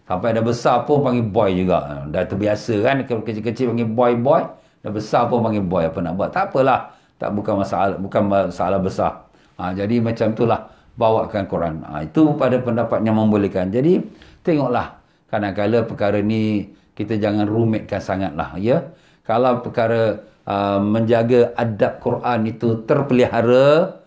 Sampai dah besar pun panggil boy juga. Dah terbiasa kan, kecil-kecil panggil boy. Dah besar pun panggil boy. Apa nak buat? Tak apalah. Bukan masalah besar. Jadi macam itulah, bawakan Quran. Itu pada pendapat yang membolehkan. Jadi tengoklah, kadang-kadang perkara ni kita jangan rumitkan sangatlah, ya. Kalau perkara menjaga adab Quran itu terpelihara,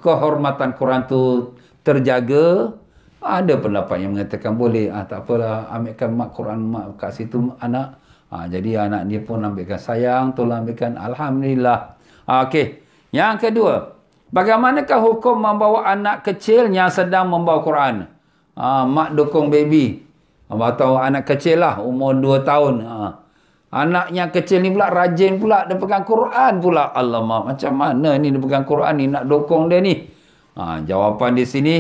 kehormatan Quran tu terjaga, ada pendapat yang mengatakan boleh. Tak apalah, ambilkan mak Quran mak kat situ anak. Jadi anak dia pun ambilkan, sayang tolong ambilkan, alhamdulillah. Okey. Yang kedua, bagaimanakah hukum membawa anak kecil yang sedang membawa Quran? Mak dukung baby. Atau anak kecil lah, umur 2 tahun. Anak yang kecil ni pula rajin pula, dia pegang Quran pula. Alamak, macam mana ni dia pegang Quran ni, nak dukung dia ni? Jawapan di sini,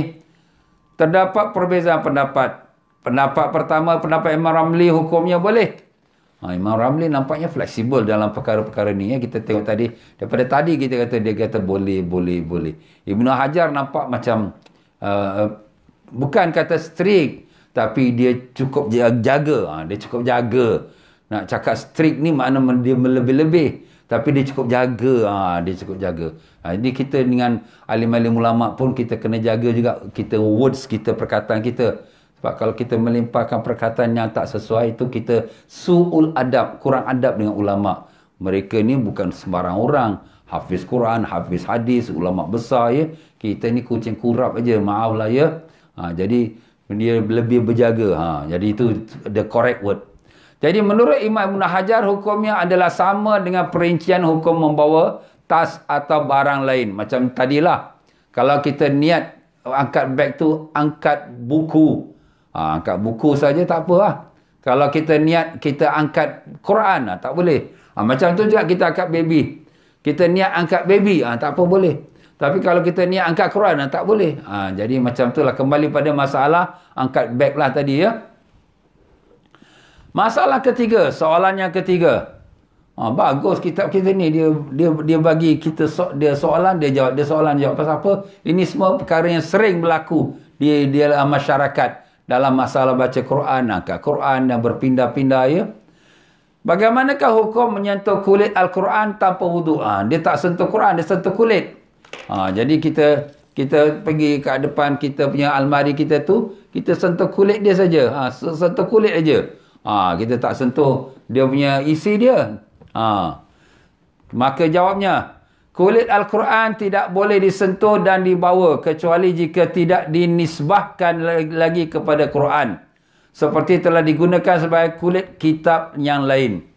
terdapat perbezaan pendapat. Pendapat pertama, pendapat Imam Ramli, hukumnya boleh. Imam Ramli nampaknya fleksibel dalam perkara-perkara ni. Kita tengok tadi, daripada tadi kita kata, dia kata boleh. Ibnu Hajar nampak macam, bukan kata strict, tapi dia cukup jaga. Dia cukup jaga. Nak cakap strict ni makna dia melebih-lebih. Tapi dia cukup jaga. Dia cukup jaga. Ini kita dengan alim-alim ulama pun kita kena jaga juga. Kita words kita, perkataan kita. Sebab kalau kita melimpahkan perkataan yang tak sesuai, itu kita su'ul adab, kurang adab dengan ulama. Mereka ni bukan sembarang orang. Hafiz Quran, hafiz hadis, ulama besar ya. Kita ni kucing kurap aja, maaf lah ya. Jadi dia lebih berjaga. Jadi itu the correct word. Jadi menurut Imam Ibn Hajar, hukumnya adalah sama dengan perincian hukum membawa tas atau barang lain. Macam tadilah. Kalau kita niat angkat beg tu, angkat buku. Angkat buku saja tak apa lah. Kalau kita niat kita angkat Quran, tak boleh. Macam tu juga kita angkat baby. Kita niat angkat baby, tak apa boleh. Tapi kalau kita niat angkat Quran, tak boleh. Jadi macam tu lah. Kembali pada masalah angkat beg lah tadi ya. Masalah ketiga, soalan yang ketiga. Bagus kitab kita ni, dia bagi kita dia soalan, dia jawab, dia soalan, jawab. Pasal apa? Ini semua perkara yang sering berlaku di dalam masyarakat dalam masalah baca Quran, angkat Quran dan berpindah-pindah ya. Bagaimanakah hukum menyentuh kulit Al-Quran tanpa wudu? Dia tak sentuh Quran, dia sentuh kulit. Jadi kita pergi ke depan kita punya almari kita tu, kita sentuh kulit dia saja. Sentuh kulit aja. Kita tak sentuh dia punya isi dia. Maka jawabnya, kulit Al-Quran tidak boleh disentuh dan dibawa kecuali jika tidak dinisbahkan lagi kepada Quran. Seperti telah digunakan sebagai kulit kitab yang lain.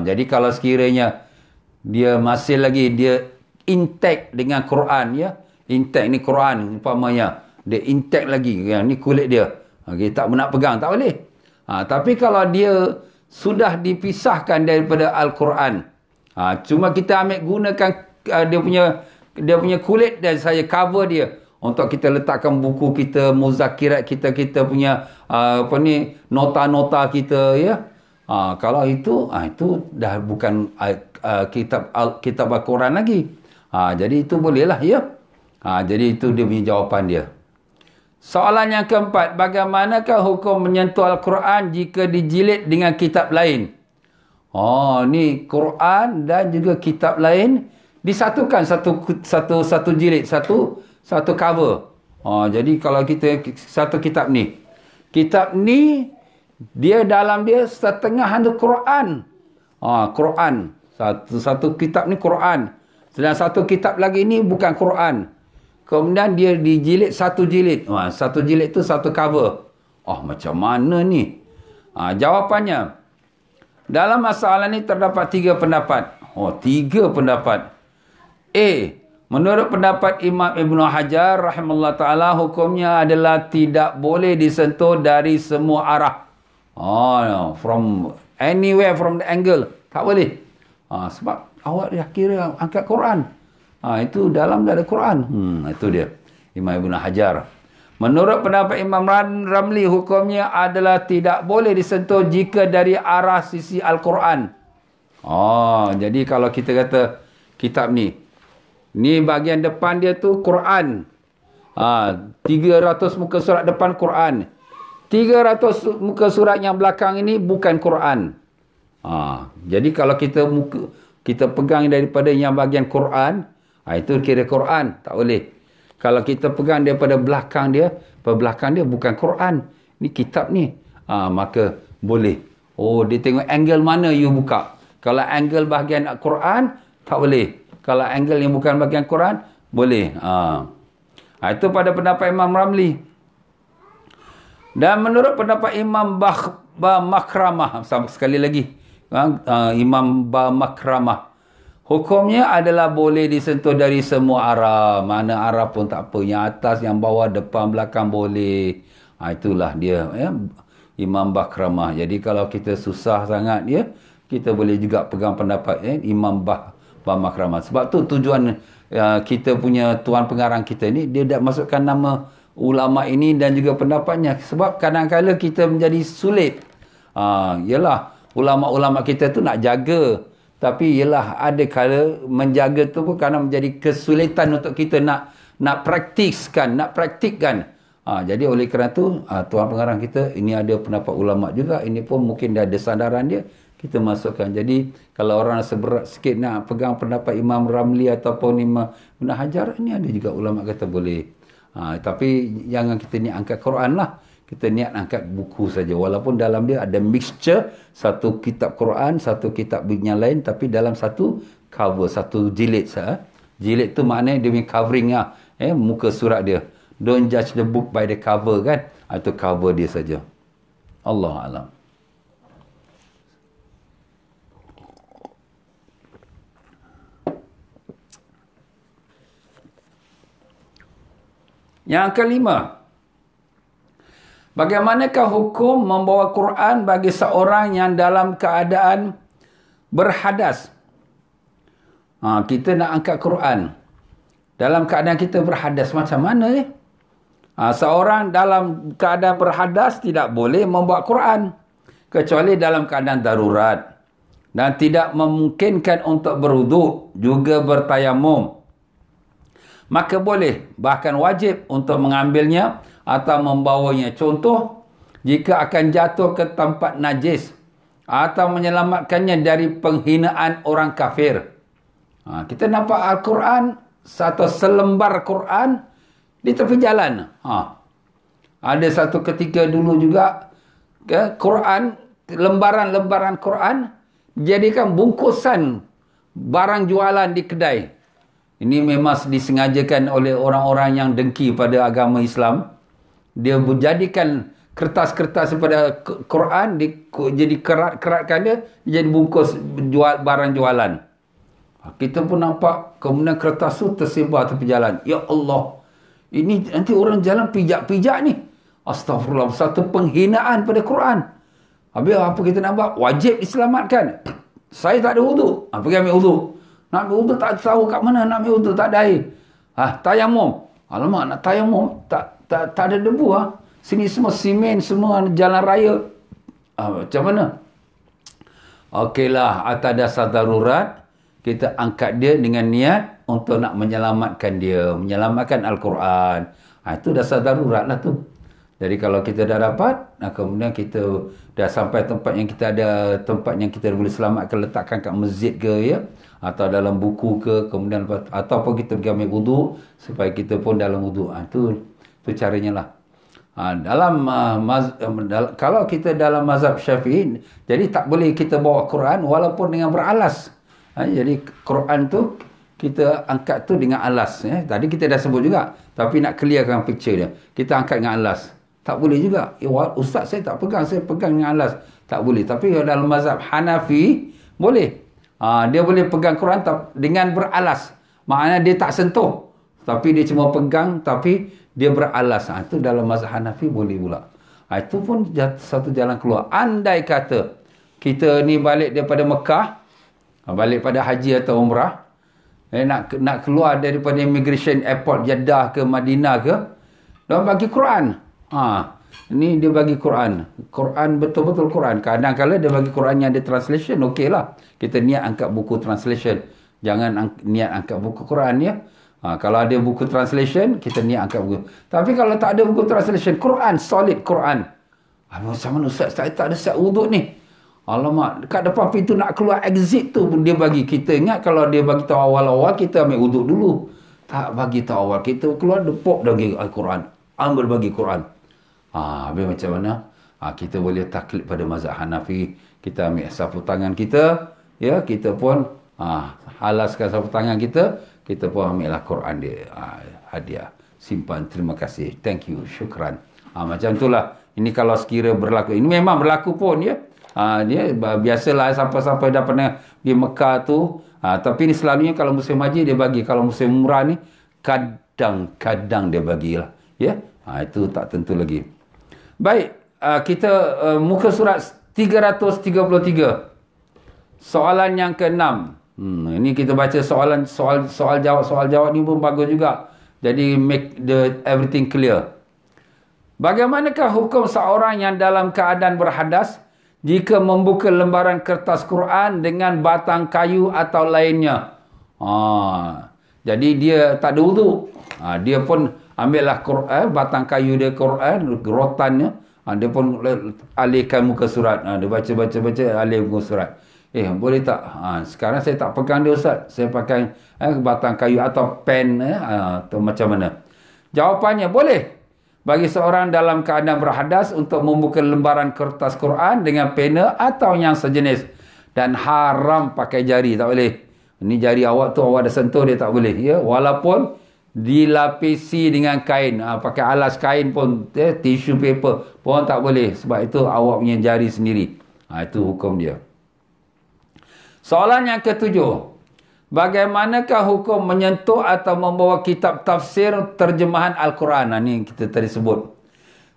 Jadi kalau sekiranya dia masih lagi, dia intact dengan Quran ya. Intact ni Quran umpamanya. Dia intact lagi. Ni kulit dia. Kita tak nak pegang, tak boleh. Tapi kalau dia sudah dipisahkan daripada Al-Quran, cuma kita ambil gunakan dia punya kulit dan saya cover dia untuk kita letakkan buku kita, muzakirat kita punya nota-nota kita ya. Kalau itu dah bukan kitab Al-Quran lagi. Jadi itu bolehlah ya. Jadi itu dia punya jawapan dia. Soalan yang keempat, bagaimanakah hukum menyentuh Al-Quran jika dijilid dengan kitab lain? Ni Quran dan juga kitab lain disatukan satu jilid, satu cover. Jadi kalau kita satu kitab ni dia dalam dia setengah hantu Quran. Quran. Satu kitab ni Quran. Sedang satu kitab lagi ni bukan Quran. Kemudian dia dijilid satu jilid. Satu jilid tu satu cover. Macam mana ni? Jawapannya, dalam masalah ni terdapat 3 pendapat. 3 pendapat. A, menurut pendapat Imam Ibn Hajar rahimahullah ta'ala, hukumnya adalah tidak boleh disentuh dari semua arah. From anywhere, from the angle. Tak boleh. Sebab awak dah kira angkat Quran. Itu dalam dari Quran. Itu dia. Imam Ibn Hajar. Menurut pendapat Imam Ramli, hukumnya adalah tidak boleh disentuh jika dari arah sisi Al-Quran. Jadi kalau kita kata kitab ni bahagian depan dia tu Quran. 300 muka surat depan Quran. 300 muka surat yang belakang ini bukan Quran. Jadi kalau kita pegang daripada yang bahagian Quran, itu kira Quran, tak boleh. Kalau kita pegang daripada belakang dia bukan Quran. Ni kitab ni. Maka boleh. Dia tengok angle mana you buka. Kalau angle bahagian Quran, tak boleh. Kalau angle yang bukan bahagian Quran, boleh. Itu pada pendapat Imam Ramli. Dan menurut pendapat Imam Makramah, sekali lagi, Imam Makramah, hukumnya adalah boleh disentuh dari semua arah. Mana arah pun tak apa. Yang atas, yang bawah, depan, belakang boleh. Itulah dia. Imam Makramah. Jadi kalau kita susah sangat dia, kita boleh juga pegang pendapat Imam Makramah. Sebab tu tujuan kita punya tuan pengarang kita ni, dia dah masukkan nama ulama ini dan juga pendapatnya. Sebab kadang-kadang kita menjadi sulit. Yalah, ulama-ulama kita tu nak jaga. Tapi ialah ada kala menjaga tu pun kerana menjadi kesulitan untuk kita nak praktikkan. Jadi oleh kerana tu tuan pengarang kita ini ada pendapat ulama juga. Ini pun mungkin dah ada sandaran dia, kita masukkan. Jadi kalau orang rasa berat sikit nak pegang pendapat Imam Ramli ataupun Imam Ibn Hajar, ini ada juga ulama kata boleh. Tapi jangan kita ni angkat Quran lah. Kita niat angkat buku saja. Walaupun dalam dia ada mixture, satu kitab Quran, satu kitab yang lain, tapi dalam satu cover, satu jilid. Jilid tu maknanya dia punya covering lah. Muka surat dia. Don't judge the book by the cover kan. Itu cover dia saja. Allah alam. Yang kelima, bagaimanakah hukum membawa Quran bagi seorang yang dalam keadaan berhadas? Kita nak angkat Quran dalam keadaan kita berhadas, macam mana ni? Seorang dalam keadaan berhadas tidak boleh membawa Quran kecuali dalam keadaan darurat dan tidak memungkinkan untuk berwuduk, juga bertayamum. Maka boleh, bahkan wajib untuk mengambilnya atau membawanya. Contoh, jika akan jatuh ke tempat najis atau menyelamatkannya dari penghinaan orang kafir. Kita nampak Al-Quran, satu selembar Quran di tepi jalan. Ada satu ketika dulu juga, Quran, lembaran-lembaran Quran dijadikan bungkusan barang jualan di kedai. Ini memang disengajakan oleh orang-orang yang dengki pada agama Islam. Dia menjadikan kertas-kertas daripada Quran, jadi kerat-keratkan dia, jadi bungkus barang jualan. Kita pun nampak, kemudian kertas tu tersebar tepi jalan. Ya Allah, ini nanti orang jalan pijak-pijak ni. Astaghfirullah, satu penghinaan pada Quran. Habis apa kita nampak? Wajib diselamatkan. Saya tak ada wuduk. Pergi ambil wuduk. Nak ambil wuduk tak tahu kat mana nak ambil wuduk, tak ada air. Tayamum. Alamak, nak tayamum tak ada debu. Sini semua simen, semua jalan raya. Macam mana? Okeylah, atas dasar darurat, kita angkat dia dengan niat untuk nak menyelamatkan dia, menyelamatkan Al-Quran. Itu dasar darurat lah tu. Jadi kalau kita dah dapat, kemudian kita dah sampai tempat yang kita ada, tempat yang kita boleh selamatkan, letakkan kat masjid ke, ya, atau dalam buku ke, kemudian ataupun kita pergi ambil wuduk supaya kita pun dalam wuduk. Itu caranya lah. Kalau kita dalam mazhab Syafi'i, jadi tak boleh kita bawa Quran walaupun dengan beralas. Jadi Quran tu kita angkat tu dengan alas. Tadi kita dah sebut juga, tapi nak clearkan picture dia, kita angkat dengan alas. Tak boleh juga. Ustaz saya tak pegang, saya pegang dengan alas. Tak boleh. Tapi dalam mazhab Hanafi boleh. Dia boleh pegang Quran dengan beralas. Maknanya dia tak sentuh, tapi dia cuma pegang, tapi dia beralas. Itu dalam mazhab Hanafi boleh pula. Itu pun satu jalan keluar. Andai kata kita ni balik daripada Mekah, balik pada haji atau umrah, nak keluar daripada immigration airport Jeddah ke Madinah ke, dia bagi Quran. Ini dia bagi Quran. Quran betul-betul Quran. Kadang-kadang dia bagi Quran yang ada translation, okeylah. Kita niat angkat buku translation. Jangan niat angkat buku Quran ya. Kalau ada buku translation, kita niat angkat buku. Tapi kalau tak ada buku translation, Quran, solid Quran. Macam mana Ustaz? Saya tak ada set wuduk ni. Alamak, dekat depan pintu nak keluar exit tu dia bagi. Kita ingat kalau dia bagi tahu awal-awal, kita ambil wuduk dulu. Tak bagi tahu awal. Kita keluar, depok bagi Al-Quran. Ambil bagi Quran. Habis macam mana? Kita boleh taklid pada mazhab Hanafi. Kita ambil sapu tangan kita. Ya, kita pun halaskan sapu tangan kita. Kita pun ambillah Quran dia. Hadiah. Simpan. Terima kasih. Thank you. Syukran. Macam itulah. Ini kalau sekira berlaku. Ini memang berlaku pun ya. Dia biasalah sampai-sampai dah pernah di Mekah tu. Tapi ni selalunya kalau musim haji dia bagi. Kalau musim umrah ni kadang-kadang dia bagilah. Ya. Itu tak tentu lagi. Baik, kita muka surat 333. Soalan yang ke-6. Ini kita baca soal jawab ni pun bagus juga. Jadi make everything clear. Bagaimanakah hukum seorang yang dalam keadaan berhadas jika membuka lembaran kertas Quran dengan batang kayu atau lainnya? Jadi dia tak ada wuduk. Dia pun ambillah Quran, batang kayu dia Quran, rotannya. Dia pun alihkan muka surat. Dia baca, alih muka surat. Boleh tak? Sekarang saya tak pegang dia Ustaz. Saya pakai batang kayu atau pen. Atau macam mana? Jawapannya, boleh. Bagi seorang dalam keadaan berhadas untuk membuka lembaran kertas Quran dengan pena atau yang sejenis. Dan haram pakai jari. Tak boleh. Ini jari awak tu awak dah sentuh dia tak boleh. Ya? Walaupun dilapisi dengan kain. Pakai alas kain pun, tissue paper pun tak boleh. Sebab itu awak punya jari sendiri. Itu hukum dia. Soalan yang ke-7. Bagaimanakah hukum menyentuh atau membawa kitab tafsir terjemahan Al-Quran? Ini kita tadi sebut.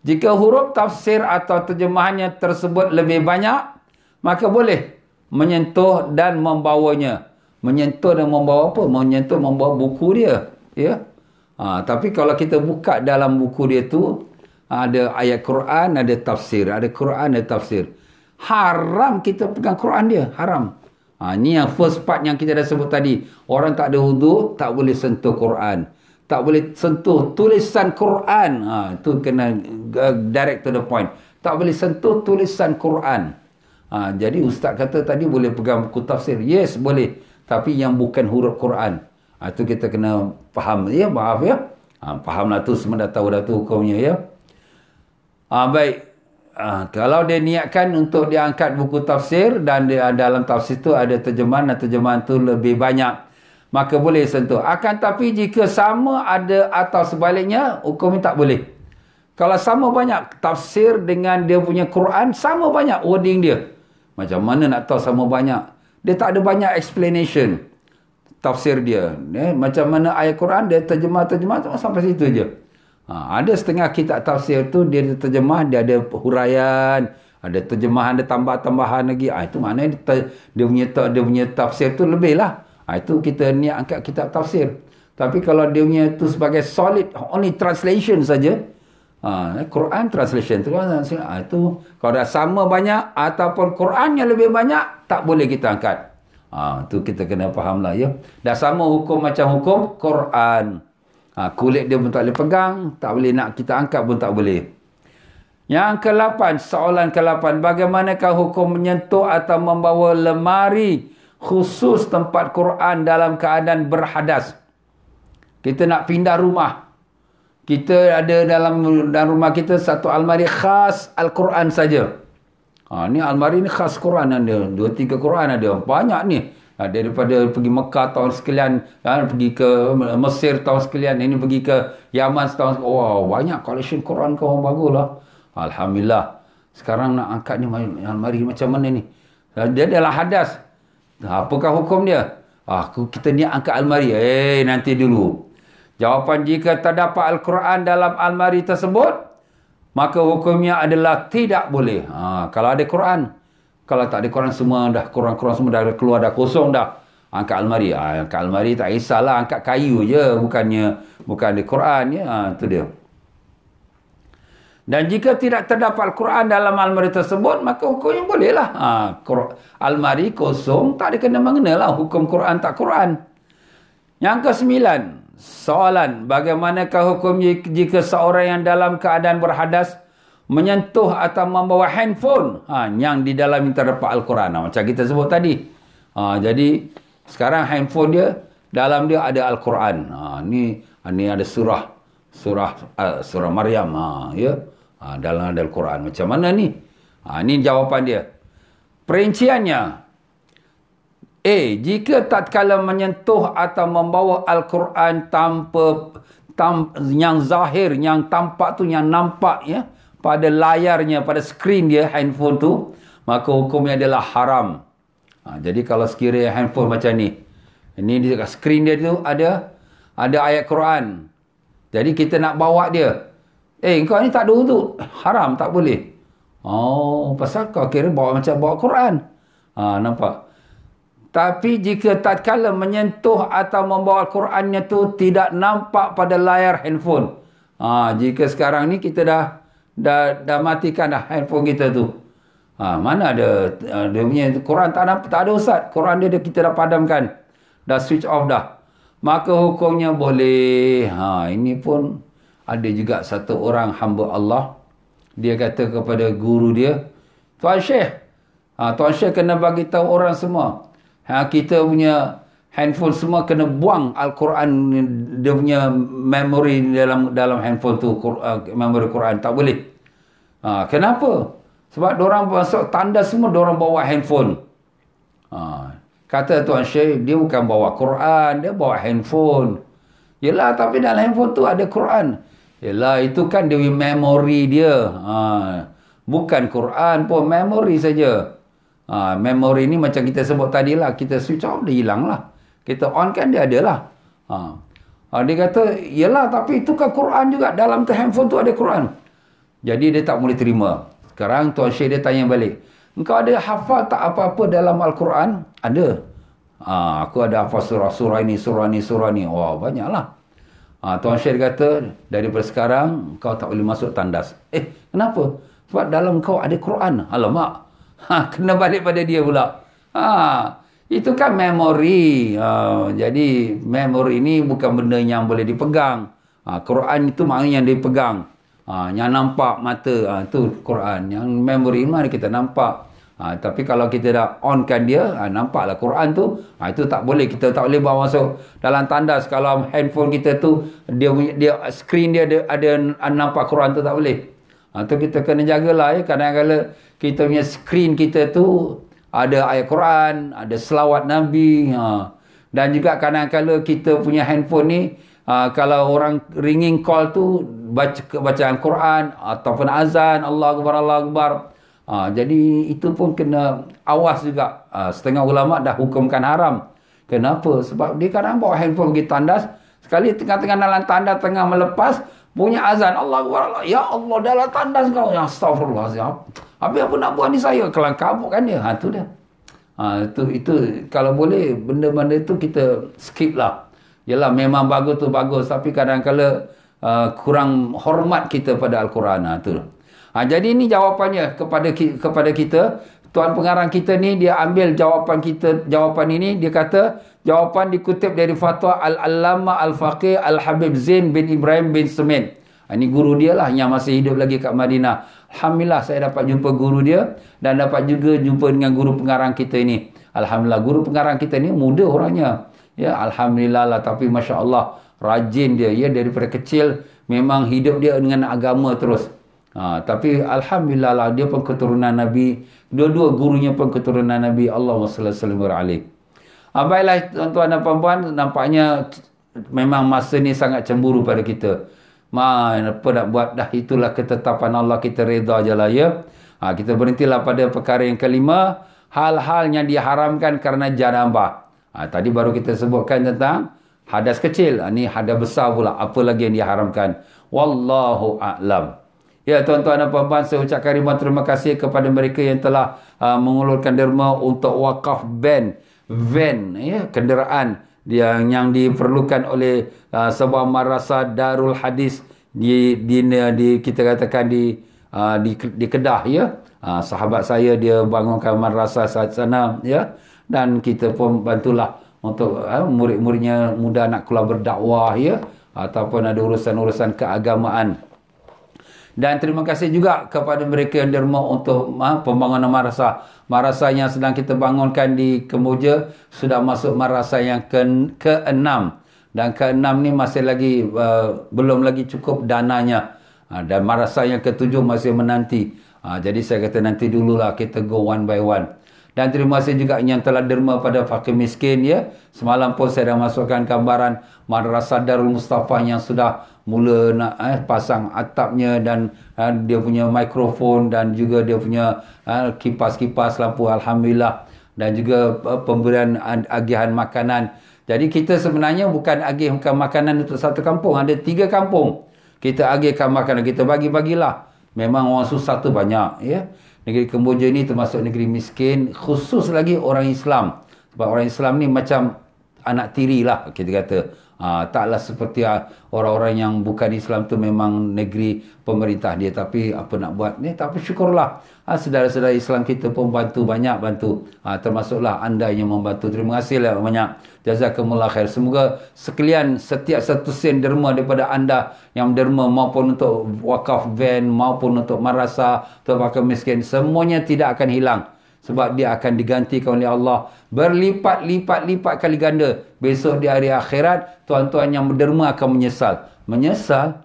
Jika huruf tafsir atau terjemahannya tersebut lebih banyak, maka boleh menyentuh dan membawanya. Menyentuh dan membawa apa? Menyentuh membawa buku dia. Ya. Tapi kalau kita buka dalam buku dia tu, ada ayat Quran, ada tafsir. Ada Quran, ada tafsir. Haram kita pegang Quran dia. Haram. Ini yang first part yang kita dah sebut tadi. Orang tak ada wuduk, tak boleh sentuh Quran. Tak boleh sentuh tulisan Quran. Itu kena direct to the point. Tak boleh sentuh tulisan Quran. Jadi ustaz kata tadi boleh pegang buku tafsir. Yes, boleh. Tapi yang bukan huruf Quran. Itu kita kena faham. Ya, maaf ya. Fahamlah tu, semua dah tahu dah tu hukumnya ya. Baik. Kalau dia niatkan untuk dia angkat buku tafsir dan dia, dalam tafsir tu ada terjemahan dan terjemahan tu lebih banyak, maka boleh sentuh. Akan tapi jika sama ada atau sebaliknya, hukumnya tak boleh. Kalau sama banyak tafsir dengan dia punya Quran, sama banyak wording dia. Macam mana nak tahu sama banyak? Dia tak ada banyak explanation tafsir dia. Macam mana ayat Quran, dia terjemah sampai situ je. Ada setengah kitab tafsir tu dia terjemah, dia ada huraian, ada terjemahan, ada tambah-tambahan lagi. Itu maknanya dia punya tafsir tu lebih lah. Itu kita niat angkat kitab tafsir. Tapi kalau dia punya tu sebagai solid, only translation saja, Quran translation tu, itu kalau dah sama banyak ataupun Qurannya lebih banyak, tak boleh kita angkat. Tu kita kena faham lah ya. Dah sama hukum macam hukum Quran. Kulit dia pun tak boleh pegang, tak boleh nak kita angkat pun tak boleh. Yang ke-8, soalan ke-8. Bagaimanakah hukum menyentuh atau membawa lemari khusus tempat Quran dalam keadaan berhadas? Kita nak pindah rumah. Kita ada dalam rumah kita satu almari khas Al-Quran saja. Ni almari ni khas Quran ada. 2-3 Quran ada. Banyak ni. Daripada pergi Mekah tahun sekalian, pergi ke Mesir tahun sekalian, ini pergi ke Yaman setahun. Banyak collection Quran kau bagus lah. Alhamdulillah. Sekarang nak angkat ni almari macam mana ni? Dia adalah hadas. Apakah hukum dia? Kita ni angkat almari. Nanti dulu. Jawapan, jika terdapat Al-Quran dalam almari tersebut, maka hukumnya adalah tidak boleh. Kalau ada Quran. Kalau tak ada Quran, semua dah Quran semua dah keluar, dah kosong dah. Angkat almari. Angkat almari tak kisahlah, angkat kayu je, bukan di Quran ya. Itu dia. Dan jika tidak terdapat Quran dalam almari tersebut, maka hukumnya bolehlah. Almari kosong, tak ada kena-mengena lah hukum Quran tak Quran. Yang ke-9, soalan, bagaimanakah hukum jika seorang yang dalam keadaan berhadas menyentuh atau membawa handphone yang di dalam terdapat Al-Quran. Macam kita sebut tadi. Jadi sekarang handphone dia, dalam dia ada Al-Quran. Ni ada surah Maryam. Ya. Dalam ada Al-Quran. Macam mana ni? Ini jawapan dia. Perinciannya. Jika tatkala menyentuh atau membawa Al-Quran yang zahir, yang tampak tu, yang nampak ya, pada layarnya, pada skrin dia, handphone tu, maka hukumnya adalah haram. Jadi kalau sekiranya handphone macam ni, ini di skrin dia tu ada ayat Quran. Jadi kita nak bawa dia. Kau ni tak ada wuduk. Haram, tak boleh. Pasal kau kira bawa Quran. Nampak? Tapi jika tatkala menyentuh atau membawa Qurannya tu tidak nampak pada layar handphone. Jika sekarang ni kita dah matikan dah handphone kita tu. Mana ada dia punya Quran tak ada ustaz. Quran dia kita dah padamkan. Dah switch off dah. Maka hukumnya boleh. Ini pun ada juga satu orang hamba Allah. Dia kata kepada guru dia, Tuan Syekh, Tuan Syekh kena bagi tahu orang semua. Kita punya handphone semua kena buang Al-Quran, dia punya memori dalam handphone tu, memori Quran. Tak boleh. Kenapa? Sebab diorang masuk tandas semua, diorang bawa handphone. Kata Tuan Syekh, dia bukan bawa Quran, dia bawa handphone. Yelah, tapi dalam handphone tu ada Quran. Yelah, itu kan dia memori dia. Bukan Quran pun, memori saja. Memori ni macam kita sebut tadi lah. Kita switch off, dia hilang lah. Kita on kan, dia ada lah. Dia kata, yelah, tapi itu kan Quran juga. Dalam tu handphone tu ada Quran. Jadi dia tak boleh terima. Sekarang Tuan Syekh dia tanya balik. Engkau ada hafal tak apa-apa dalam Al-Quran? Ada. Aku ada hafal surah ini, surah ni. Wah, banyak lah. Tuan Syekh kata, daripada sekarang kau tak boleh masuk tandas. Kenapa? Sebab dalam kau ada Quran. Alamak. Kena balik pada dia pula. Itu kan memori. Jadi memori ini bukan benda yang boleh dipegang. Quran itu maknanya yang dipegang. Yang nampak mata, itu Quran. Yang memori ini mana kita nampak. Tapi kalau kita dah onkan dia, nampaklah Quran tu. Itu tak boleh. Kita tak boleh bawa masuk dalam tandas. Kalau handphone kita tu, dia skrin dia ada nampak Quran tu, tak boleh. Tu kita kena jagalah ya. Kadang-kadang kita punya skrin kita tu ada ayat Quran, ada selawat Nabi. Dan juga kadang-kadang kita punya handphone ni, kalau orang ringing call tu, bacaan Quran ataupun azan, Allahu Akbar, Allahu Akbar. Jadi itu pun kena awas juga. Setengah ulama dah hukumkan haram. Kenapa? Sebab dia kadang bawa handphone pergi tandas. Sekali tengah-tengah dalam tandas, tengah melepas, bunyi azan. Allah Akbar. Ya Allah, dalam tandas kau. Ya astagfirullah. Habis apa nak buat ni saya? Kelang kabut kan dia. Itu dia. Itu kalau boleh, benda-benda itu kita skip lah. Yalah, memang bagus tu bagus. Tapi kadang-kadang kurang hormat kita pada Al-Quran. Itu. Jadi ini jawapannya kepada kita. Tuan pengarang kita ni dia ambil jawapan ini, dia kata jawapan dikutip dari fatwa Al-Allamah Al-Faqih Al-Habib Zain bin Ibrahim bin Semin. Ini guru dia lah yang masih hidup lagi kat Madinah. Alhamdulillah saya dapat jumpa guru dia dan dapat juga jumpa dengan guru pengarang kita ini. Alhamdulillah guru pengarang kita ni muda orangnya. Ya, alhamdulillah lah, tapi masya-Allah rajin dia. Ya, daripada kecil memang hidup dia dengan agama terus. Tapi alhamdulillah lah, dia pun keturunan Nabi. Dua-dua gurunya pun keturunan Nabi. Allahumma salli alaihi. Baiklah tuan-tuan dan puan-puan, nampaknya memang masa ni sangat cemburu pada kita. Apa nak buat dah, itulah ketetapan Allah, kita reda je lah ya. Kita berhentilah pada perkara yang kelima, hal-hal yang diharamkan kerana janabah. Tadi baru kita sebutkan tentang hadas kecil. Ni hadas besar pula, apa lagi yang diharamkan. Wallahu a'lam. Ya tuan-tuan dan puan-puan, saya ucapkan ribuan terima kasih kepada mereka yang telah mengulurkan derma untuk wakaf band van, ya, kenderaan yang diperlukan oleh sebuah madrasah Darul Hadis di kita katakan di Kedah, ya. Sahabat saya dia bangunkan madrasah saat sana, ya, dan kita pun bantulah untuk murid-muridnya muda nak keluar berdakwah, ya, ataupun ada urusan-urusan keagamaan. Dan terima kasih juga kepada mereka yang derma untuk pembangunan madrasah. Madrasah yang sedang kita bangunkan di Kemboja sudah masuk madrasah yang ke-6. Dan ke-6 ni masih lagi belum lagi cukup dananya. Dan madrasah yang ke-7 masih menanti. Jadi saya kata nanti dululah kita go one by one. Dan terima kasih juga yang telah derma pada fakir miskin, ya. Semalam pun saya dah masukkan gambaran Madrasah Darul Mustafa yang sudah mula nak pasang atapnya dan dia punya mikrofon dan juga dia punya kipas-kipas lampu, alhamdulillah, dan juga pemberian agihan makanan. Jadi kita sebenarnya bukan agihkan makanan untuk satu kampung, ada 3 kampung. Kita agihkan makanan, kita bagi-bagilah. Memang orang susah tu banyak, ya. Negeri Kemboja ni termasuk negeri miskin, khusus lagi orang Islam. Sebab orang Islam ni macam anak tiri lah, kita kata. Taklah seperti orang-orang yang bukan Islam tu memang negeri pemerintah dia. Tapi apa nak buat ni? Tapi syukurlah. Saudara-saudara Islam kita pun banyak bantu. Termasuklah anda yang membantu. Terima kasihlah banyak. Jazakumullah khair. Semoga setiap satu sen derma daripada anda yang derma maupun untuk wakaf van, maupun untuk madrasah, untuk fakir miskin, semuanya tidak akan hilang. Sebab dia akan digantikan oleh Allah berlipat-lipat kali ganda. Besok di hari akhirat, tuan-tuan yang berderma akan menyesal. Menyesal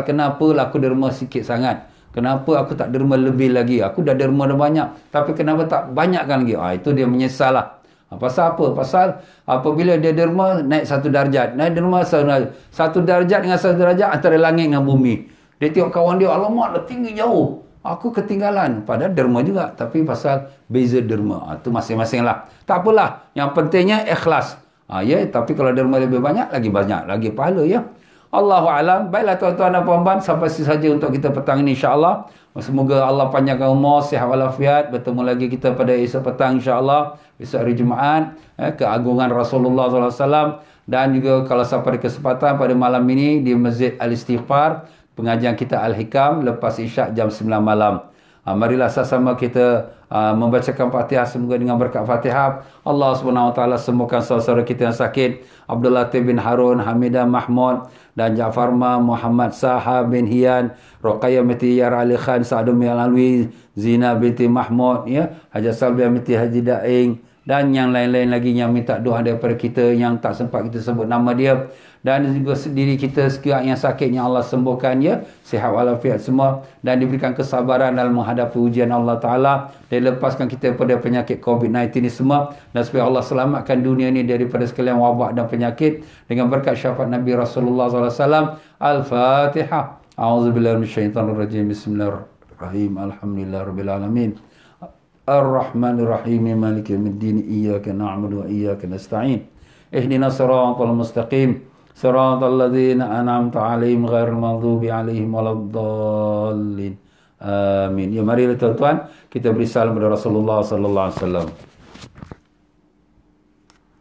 kenapa aku derma sikit sangat. Kenapa aku tak derma lebih lagi. Aku dah derma dah banyak. Tapi kenapa tak banyakkan lagi. Itu dia menyesal lah. Pasal apa? Pasal apabila dia derma naik satu darjat. Naik derma satu darjat dengan satu darjat antara langit dengan bumi. Dia tengok kawan dia, alamak dah tinggi jauh. Aku ketinggalan. Padahal derma juga. Tapi pasal beza derma. Itu masing-masing lah. Tak apalah. Yang pentingnya ikhlas. Ya, tapi kalau derma lebih banyak lagi pahala, ya. Allahu'alam. Baiklah tuan-tuan dan puan-puan. Sampai sini saja untuk kita petang ini, insyaAllah. Semoga Allah panjangkan umur, sihat walafiat. Bertemu lagi kita pada esok petang, insyaAllah. Esok hari Jumaat. Keagungan Rasulullah SAW. Dan juga kalau sampai ada kesempatan pada malam ini di Masjid Al-Istighfar, pengajian kita Al-Hikam lepas Isyak jam 9 malam. Marilah sama-sama kita membacakan Fatihah. Semoga dengan berkat Fatihah Allah SWT sembuhkan saudara kita yang sakit, Abdul Latif bin Harun, Hamidah Mahmud dan Jaafar Muhammad Saha bin Hian, Ruqayyah binti Yar Ali Khan, Sa'adumi Al-Alwi, Zina binti Mahmud, ya, Haji Salbiah binti Haji Daing, dan yang lain-lain lagi yang minta doa daripada kita yang tak sempat kita sebut nama dia. Dan juga diri kita sekiranya yang sakit yang Allah sembuhkan, ya, sihat walafiat semua, dan diberikan kesabaran dalam menghadapi ujian Allah Ta'ala, dan lepaskan kita daripada penyakit COVID-19 ini semua, dan supaya Allah selamatkan dunia ini daripada sekalian wabak dan penyakit dengan berkat syafaat Nabi Rasulullah SAW. Al-Fatihah. A'udzubillahi minasyaitanirrajim. Bismillahirrahmanirrahim. Alhamdulillahirrabbilalamin. Ar-Rahmanirrahim. Maliki yaumiddin. Iyyaka na'budu wa iyyaka nasta'in. Ihdinas siratal mustaqim. Siratal ladzina an'amta 'alaihim ghairil maghdubi 'alaihim waladdallin. Amin. Ya, mari tuan-tuan kita beri salam kepada Rasulullah sallallahu alaihi wasallam.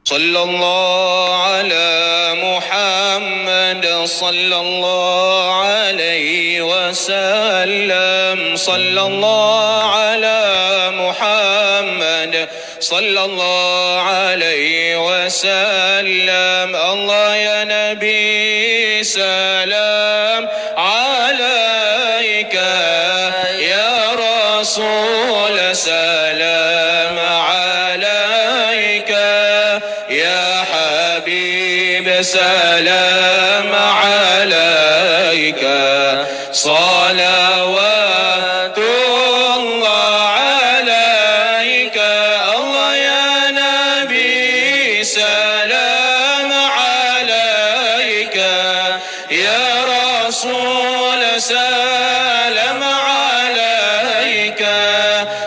Sallallahu ala Muhammad sallallahu alaihi wasallam. Sallallahu ala Muhammad sallallahu alaihi wasallam. Allah ya Nabi salam alaika, ya Rasul salam alaika, ya Habib salam alaika. سلام عليك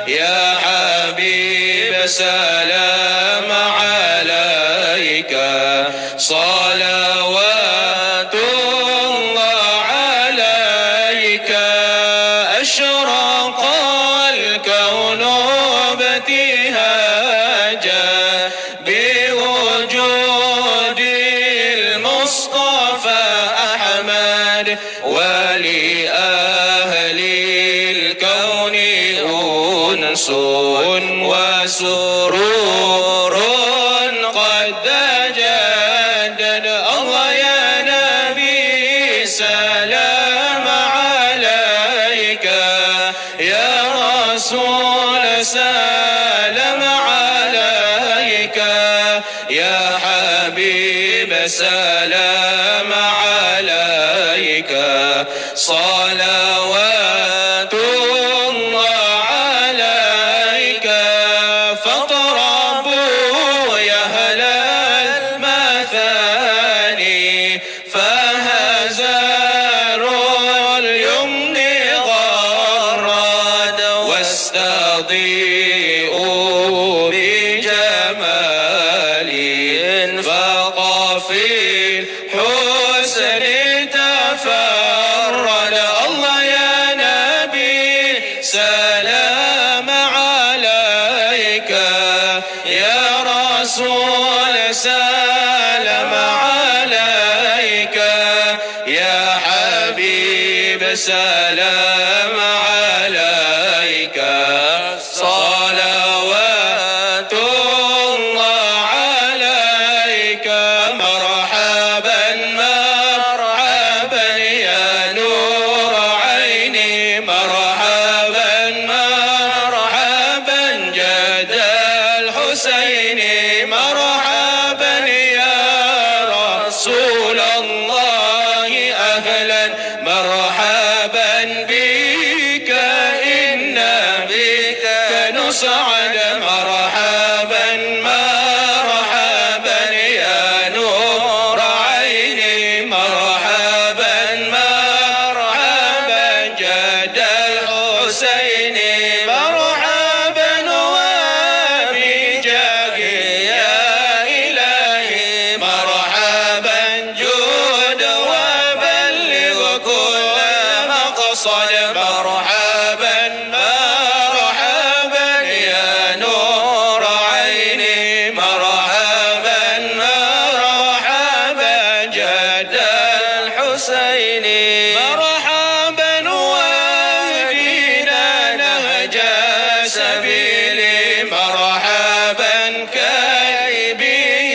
يا حبيب سلام عليك صلوات الله عليك أشرق الكون ابتهاجا تجدد. الله يا نبي سلام عليك، يا رسول سلام عليك، يا حبيب سلام عليك. صلوات الله عليك. فاطربوا يا أهل المثاني، فهزروا اليمن غرد، واستضيئوا بجمال، فقفي الحسن تفرد. الله يا نبي سلام عليك، يا رسول سلام عليك، يا حبيب سلام عليك. صلوات الله عليك. مرحبا مرحبا يا نور عيني، مرحبا مرحبا جد الحسين، مرحبا يا رسول الله أهلا مرحبا بك، إن بك نسعد. مرحبا مرحبا يا نور عيني، مرحبا مرحبا جد الحسين، مرحبا وبجاهي يا إلهي، مرحبا جود وبلغ كل مقصد. مرحبا مرحبا يا نور عيني، مرحبا مرحبا جد الحسين، مرحبا واهدنا نهج سبيلي، مرحبا كي به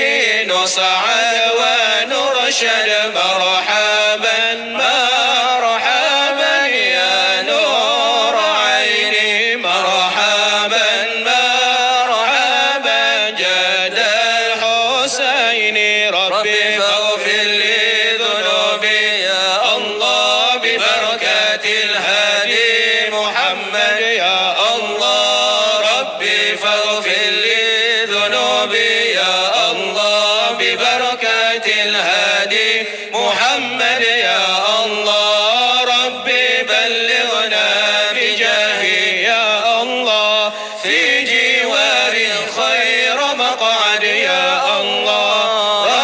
نسعد ونرشد. مرحبا مرحبا يا نور عيني، مرحبا مرحبا جد الحسين. ربي فاغفر لي ذنوبي يا الله، ببركة الهادي محمد يا الله. ربي فاغفر لي ذنوبي يا الله، ببركة الهادي محمد يا الله. ربي بلغنا بجاهي يا الله، في جوار خير مقعد يا الله.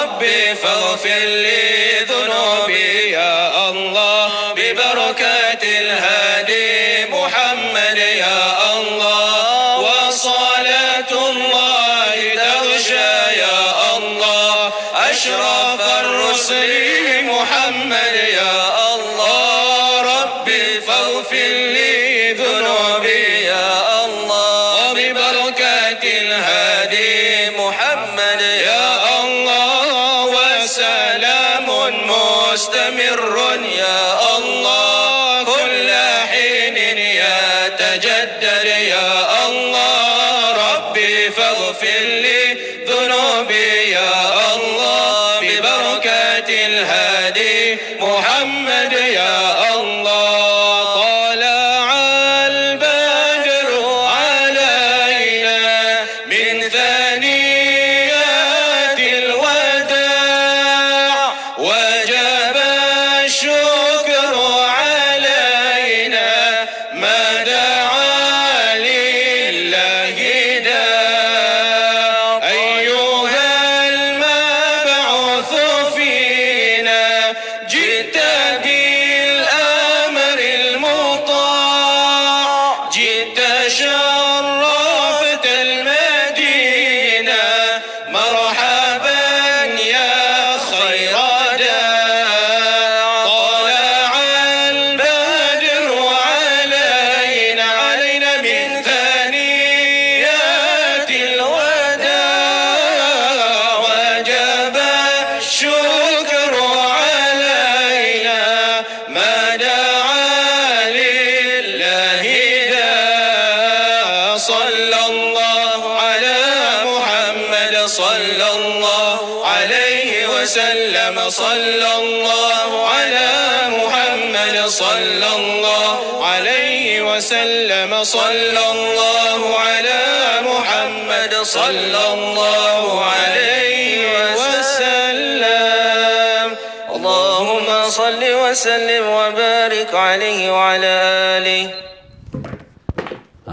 ربي فاغفر لي ذنوبي يا الله، ببركة الهادي محمد يا الله. وصلاة الله تغشى يا الله أشرف الرسل محمد يا الله. ربي فاغفر لي ذنوبي يا الله، ببركة الهادي محمد يا الله. وسلام مستمر يا الله، كل حين يتجدد يا الله. ربي فاغفر لي ذنوبي يا الله، ببركة الهادي محمد يا الله. طلع البدر علينا من ثنيات الوداع، وجب الشكر الله عليه وسلم صلى الله على محمد صلى الله عليه وسلم صلى الله على محمد صلى الله عليه وسلم اللهم صل وسلم وبارك عليه وعلى آله.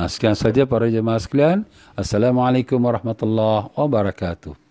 Sekian saja para jemaah sekalian. Assalamualaikum warahmatullahi wabarakatuh.